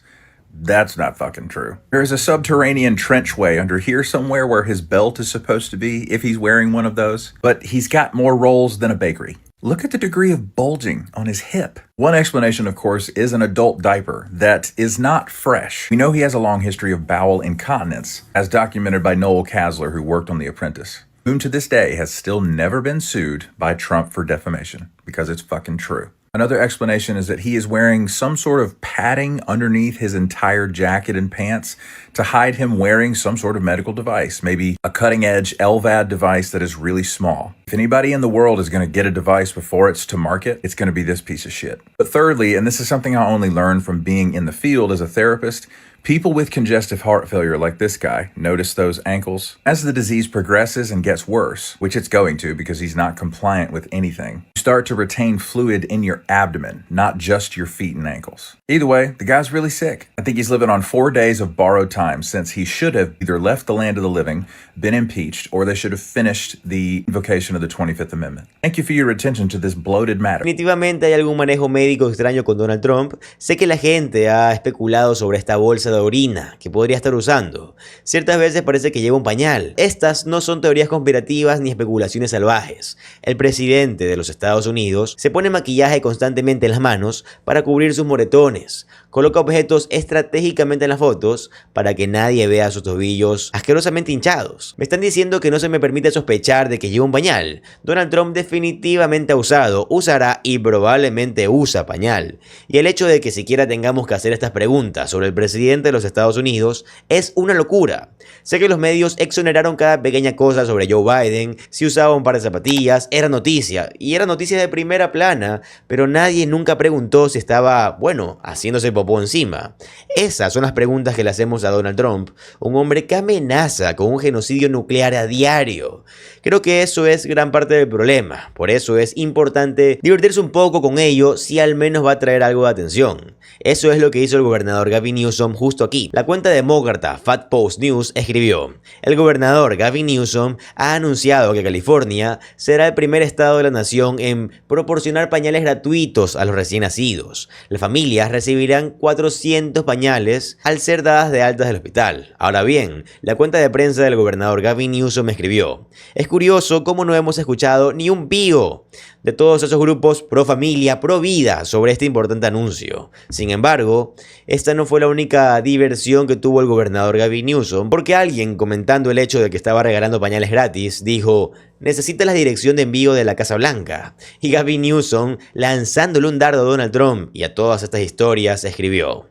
S16: That's not fucking true. There is a subterranean trenchway under here somewhere where his belt is supposed to be, if he's wearing one of those. But he's got more rolls than a bakery. Look at the degree of bulging on his hip. One explanation, of course, is an adult diaper that is not fresh. We know he has a long history of bowel incontinence, as documented by Noel Casler, who worked on The Apprentice, whom to this day has still never been sued by Trump for defamation, because it's fucking true. Another explanation is that he is wearing some sort of padding underneath his entire jacket and pants to hide him wearing some sort of medical device, maybe a cutting-edge LVAD device that is really small. If anybody in the world is going to get a device before it's to market, it's going to be this piece of shit. But thirdly, and this is something I only learned from being in the field as a therapist, people with congestive heart failure like this guy, notice those ankles? As the disease progresses and gets worse, which it's going to because he's not compliant with anything, you start to retain fluid in your abdomen, not just your feet and ankles. Either way, the guy's really sick. I think he's living on 4 days of borrowed time since he should have either left the land of the living, been impeached, or they should have finished the invocation of the 25th Amendment. Thank you for your attention to this bloated matter.
S1: Definitivamente hay algún manejo médico extraño con Donald Trump. Sé que la gente ha especulado sobre esta bolsa de orina que podría estar usando. Ciertas veces parece que lleva un pañal. Estas no son teorías conspirativas ni especulaciones salvajes. El presidente de los Estados Estados Unidos, se pone maquillaje constantemente en las manos para cubrir sus moretones. Coloca objetos estratégicamente en las fotos para que nadie vea sus tobillos asquerosamente hinchados. Me están diciendo que no se me permite sospechar de que lleva un pañal. Donald Trump definitivamente ha usado, usará y probablemente usa pañal. Y el hecho de que siquiera tengamos que hacer estas preguntas sobre el presidente de los Estados Unidos es una locura. Sé que los medios exoneraron cada pequeña cosa sobre Joe Biden, si usaba un par de zapatillas, era noticia, y era noticia de primera plana, pero nadie nunca preguntó si estaba, bueno, haciéndose popó encima. Esas son las preguntas que le hacemos a Donald Trump, un hombre que amenaza con un genocidio nuclear a diario. Creo que eso es gran parte del problema, por eso es importante divertirse un poco con ello si al menos va a traer algo de atención. Eso es lo que hizo el gobernador Gavin Newsom justo aquí. La cuenta demócrata Fat Post News escribió: el gobernador Gavin Newsom ha anunciado que California será el primer estado de la nación en proporcionar pañales gratuitos a los recién nacidos. Las familias recibirán 400 pañales al ser dadas de altas del hospital. Ahora bien, la cuenta de prensa del gobernador Gavin Newsom escribió: es curioso cómo no hemos escuchado ni un pío de todos esos grupos pro familia, pro vida sobre este importante anuncio. Sin embargo, esta no fue la única diversión que tuvo el gobernador Gavin Newsom, porque alguien, comentando el hecho de que estaba regalando pañales gratis, dijo: necesita la dirección de envío de la Casa Blanca. Y Gavin Newsom, lanzándole un dardo a Donald Trump y a todas estas historias, escribió: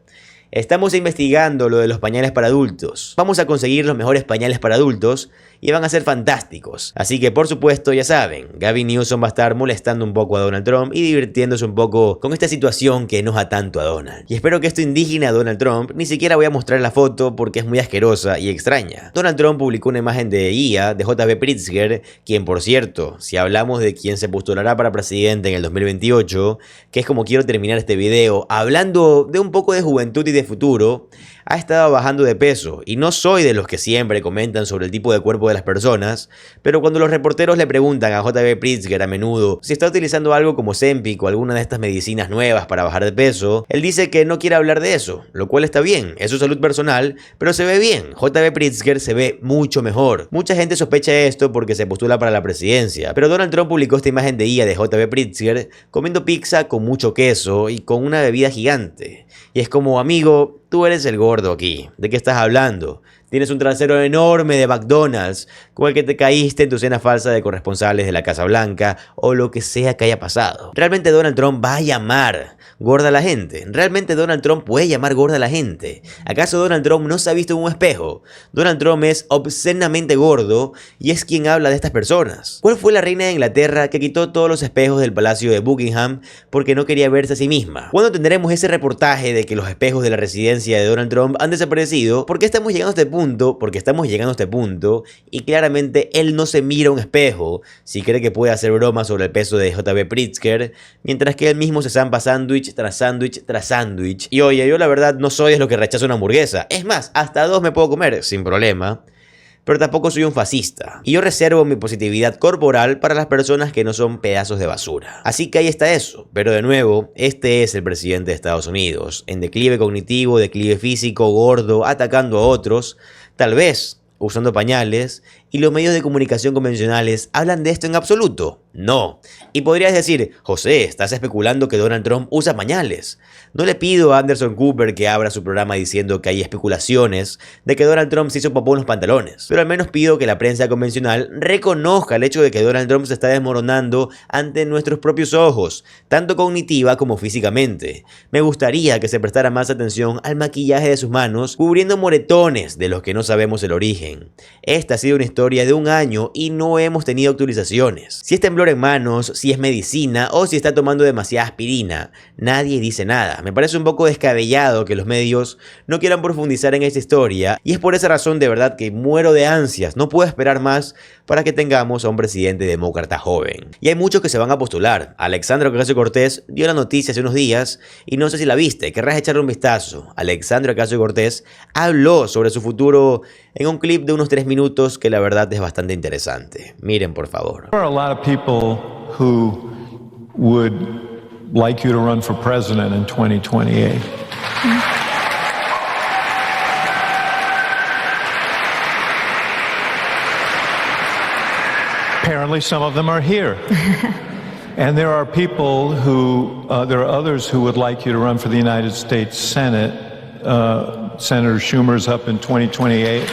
S1: estamos investigando lo de los pañales para adultos. Vamos a conseguir los mejores pañales para adultos y van a ser fantásticos. Así que, por supuesto, ya saben, Gavin Newsom va a estar molestando un poco a Donald Trump y divirtiéndose un poco con esta situación que enoja tanto a Donald. Y espero que esto indigne a Donald Trump. Ni siquiera voy a mostrar la foto porque es muy asquerosa y extraña. Donald Trump publicó una imagen de IA, de J.B. Pritzker, quien, por cierto, si hablamos de quien se postulará para presidente en el 2028, que es como quiero terminar este video, hablando de un poco de juventud y de futuro, ha estado bajando de peso. Y no soy de los que siempre comentan sobre el tipo de cuerpo de las personas, pero cuando los reporteros le preguntan a J.B. Pritzker a menudo si está utilizando algo como Ozempic o alguna de estas medicinas nuevas para bajar de peso, él dice que no quiere hablar de eso, lo cual está bien, es su salud personal, pero se ve bien. J.B. Pritzker se ve mucho mejor. Mucha gente sospecha esto porque se postula para la presidencia, pero Donald Trump publicó esta imagen de IA de J.B. Pritzker comiendo pizza con mucho queso y con una bebida gigante. Y es como: amigo, tú eres el gordo aquí. ¿De qué estás hablando? Tienes un trasero enorme de McDonald's con el que te caíste en tu cena falsa de corresponsales de la Casa Blanca o lo que sea que haya pasado. ¿Realmente Donald Trump va a llamar gorda a la gente? ¿Realmente Donald Trump puede llamar gorda a la gente? ¿Acaso Donald Trump no se ha visto en un espejo? Donald Trump es obscenamente gordo y es quien habla de estas personas. ¿Cuál fue la reina de Inglaterra que quitó todos los espejos del Palacio de Buckingham porque no quería verse a sí misma? ¿Cuándo tendremos ese reportaje de que los espejos de la residencia de Donald Trump han desaparecido? ¿Por qué estamos llegando a este punto? Porque estamos llegando a este punto y claramente él no se mira a un espejo si cree que puede hacer bromas sobre el peso de J.B. Pritzker, mientras que él mismo se zampa sándwich tras sándwich tras sándwich. Y oye, yo la verdad no soy de los que rechaza una hamburguesa. Es más, hasta 2 me puedo comer sin problema. Pero tampoco soy un fascista. Y yo reservo mi positividad corporal para las personas que no son pedazos de basura. Así que ahí está eso. Pero de nuevo, este es el presidente de Estados Unidos. En declive cognitivo, declive físico, gordo, atacando a otros. Tal vez usando pañales, y los medios de comunicación convencionales hablan de esto en absoluto. No. Y podrías decir: José, estás especulando que Donald Trump usa pañales. No le pido a Anderson Cooper que abra su programa diciendo que hay especulaciones de que Donald Trump se hizo popó en los pantalones, pero al menos pido que la prensa convencional reconozca el hecho de que Donald Trump se está desmoronando ante nuestros propios ojos, tanto cognitiva como físicamente. Me gustaría que se prestara más atención al maquillaje de sus manos, cubriendo moretones de los que no sabemos el origen. Esta ha sido una historia de 1 año y no hemos tenido actualizaciones. Si es temblor en manos, si es medicina o si está tomando demasiada aspirina, nadie dice nada. Me parece un poco descabellado que los medios no quieran profundizar en esta historia, y es por esa razón de verdad que muero de ansias. No puedo esperar más para que tengamos a un presidente demócrata joven. Y hay muchos que se van a postular. Alexandria Ocasio-Cortez dio la noticia hace unos días y no sé si la viste, querrás echarle un vistazo. Alexandria Ocasio-Cortez habló sobre su futuro en un clip de unos 3 minutos que la verdad es bastante interesante. Miren, por favor.
S4: There are a lot of people who would like you to run for president in 2028. Apparently some of them are here. And there are people who, there are others who would like you to run for the United States Senate. Senator Schumer's up in 2028.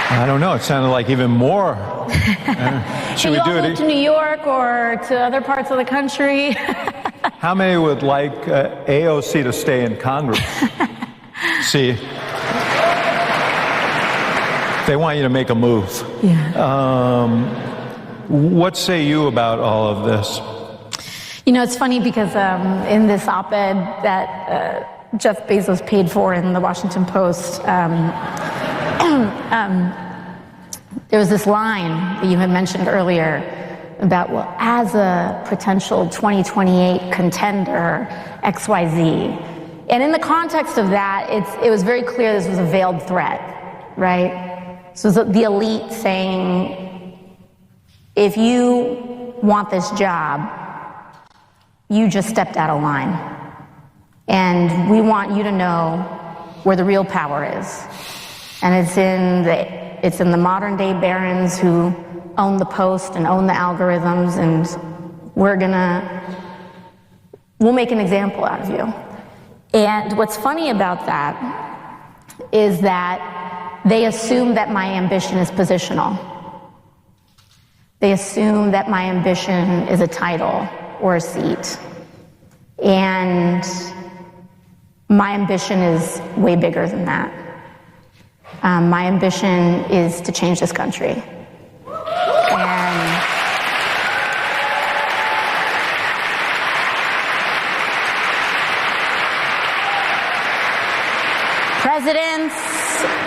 S4: I don't know. It sounded like even more. Should we do it?
S18: To New York or to other parts of the country?
S4: How many would like AOC to stay in Congress? See, they want you to make a move.
S18: Yeah.
S4: What say you about all of this?
S18: You know, it's funny because in this op-ed that Jeff Bezos paid for in the Washington Post, there was this line that you had mentioned earlier about, well, as a potential 2028 contender, XYZ. And in the context of that, it was very clear this was a veiled threat, right? So it was the elite saying, if you want this job, you just stepped out of line. And we want you to know where the real power is. And it's in the modern day barons who own the Post and own the algorithms, and we'll make an example out of you. And what's funny about that is that they assume that my ambition is positional. They assume that my ambition is a title or a seat. And my ambition is way bigger than that. My ambition is to change this country. And presidents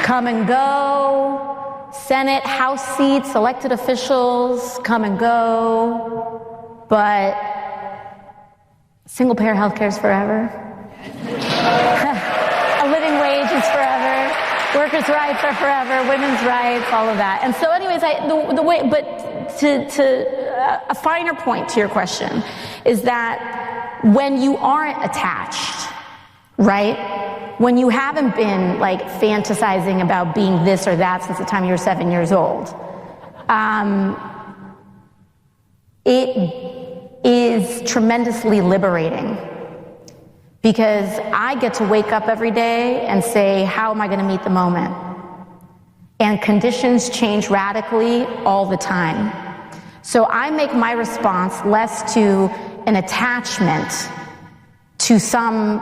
S18: come and go, Senate, House seats, elected officials come and go, but single-payer health care is forever. A living wage is forever. Workers' rights are forever. Women's rights, all of that. And so, anyways, a finer point to your question is that when you aren't attached, right? When you haven't been like fantasizing about being this or that since the time you were 7 years old, it is tremendously liberating. Because I get to wake up every day and say, how am I going to meet the moment? And conditions change radically all the time. So I make my response less to an attachment to some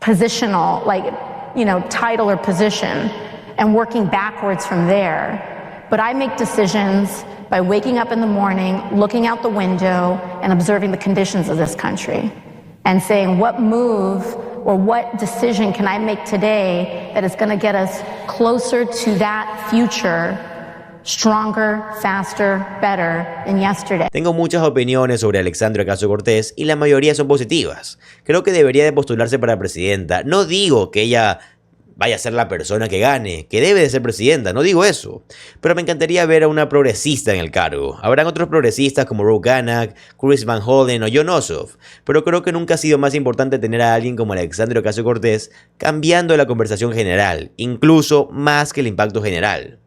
S18: positional, title or position, and working backwards from there. But I make decisions by waking up in the morning, looking out the window, and observing the conditions of this country. And saying, what move or what decision can I make today that is going to get us closer to that future, stronger, faster, better than yesterday?
S1: Tengo muchas opiniones sobre Alexandria Ocasio-Cortez y la mayoría son positivas. Creo que debería de postularse para presidenta. No digo que ella vaya a ser la persona que gane, que debe de ser presidenta, no digo eso. Pero me encantaría ver a una progresista en el cargo. Habrán otros progresistas como Ro Khanna, Chris Van Hollen o Jon Ossoff, pero creo que nunca ha sido más importante tener a alguien como Alexandria Ocasio-Cortez cambiando la conversación general, incluso más que el impacto general.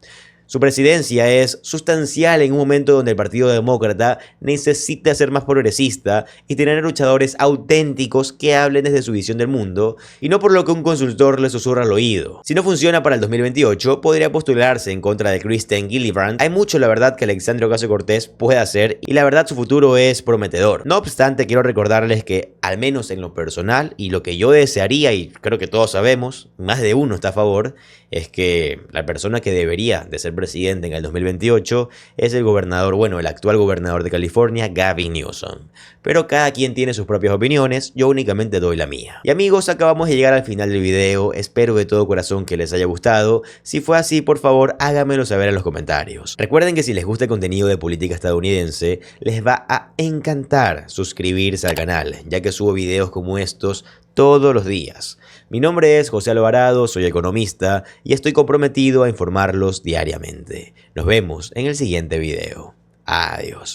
S1: Su presidencia es sustancial en un momento donde el Partido Demócrata necesita ser más progresista y tener luchadores auténticos que hablen desde su visión del mundo y no por lo que un consultor le susurra al oído. Si no funciona para el 2028, podría postularse en contra de Kristen Gillibrand. Hay mucho, la verdad, que Alexandria Ocasio-Cortez puede hacer y la verdad su futuro es prometedor. No obstante, quiero recordarles que, al menos en lo personal y lo que yo desearía, y creo que todos sabemos, más de uno está a favor, es que la persona que debería de ser presidente en el 2028 es el actual gobernador de California, Gavin Newsom. Pero cada quien tiene sus propias opiniones, yo únicamente doy la mía. Y amigos, acabamos de llegar al final del video, espero de todo corazón que les haya gustado. Si fue así, por favor, háganmelo saber en los comentarios. Recuerden que si les gusta el contenido de política estadounidense, les va a encantar suscribirse al canal, ya que subo videos como estos todos los días. Mi nombre es José Alvarado, soy economista y estoy comprometido a informarlos diariamente. Nos vemos en el siguiente video. Adiós.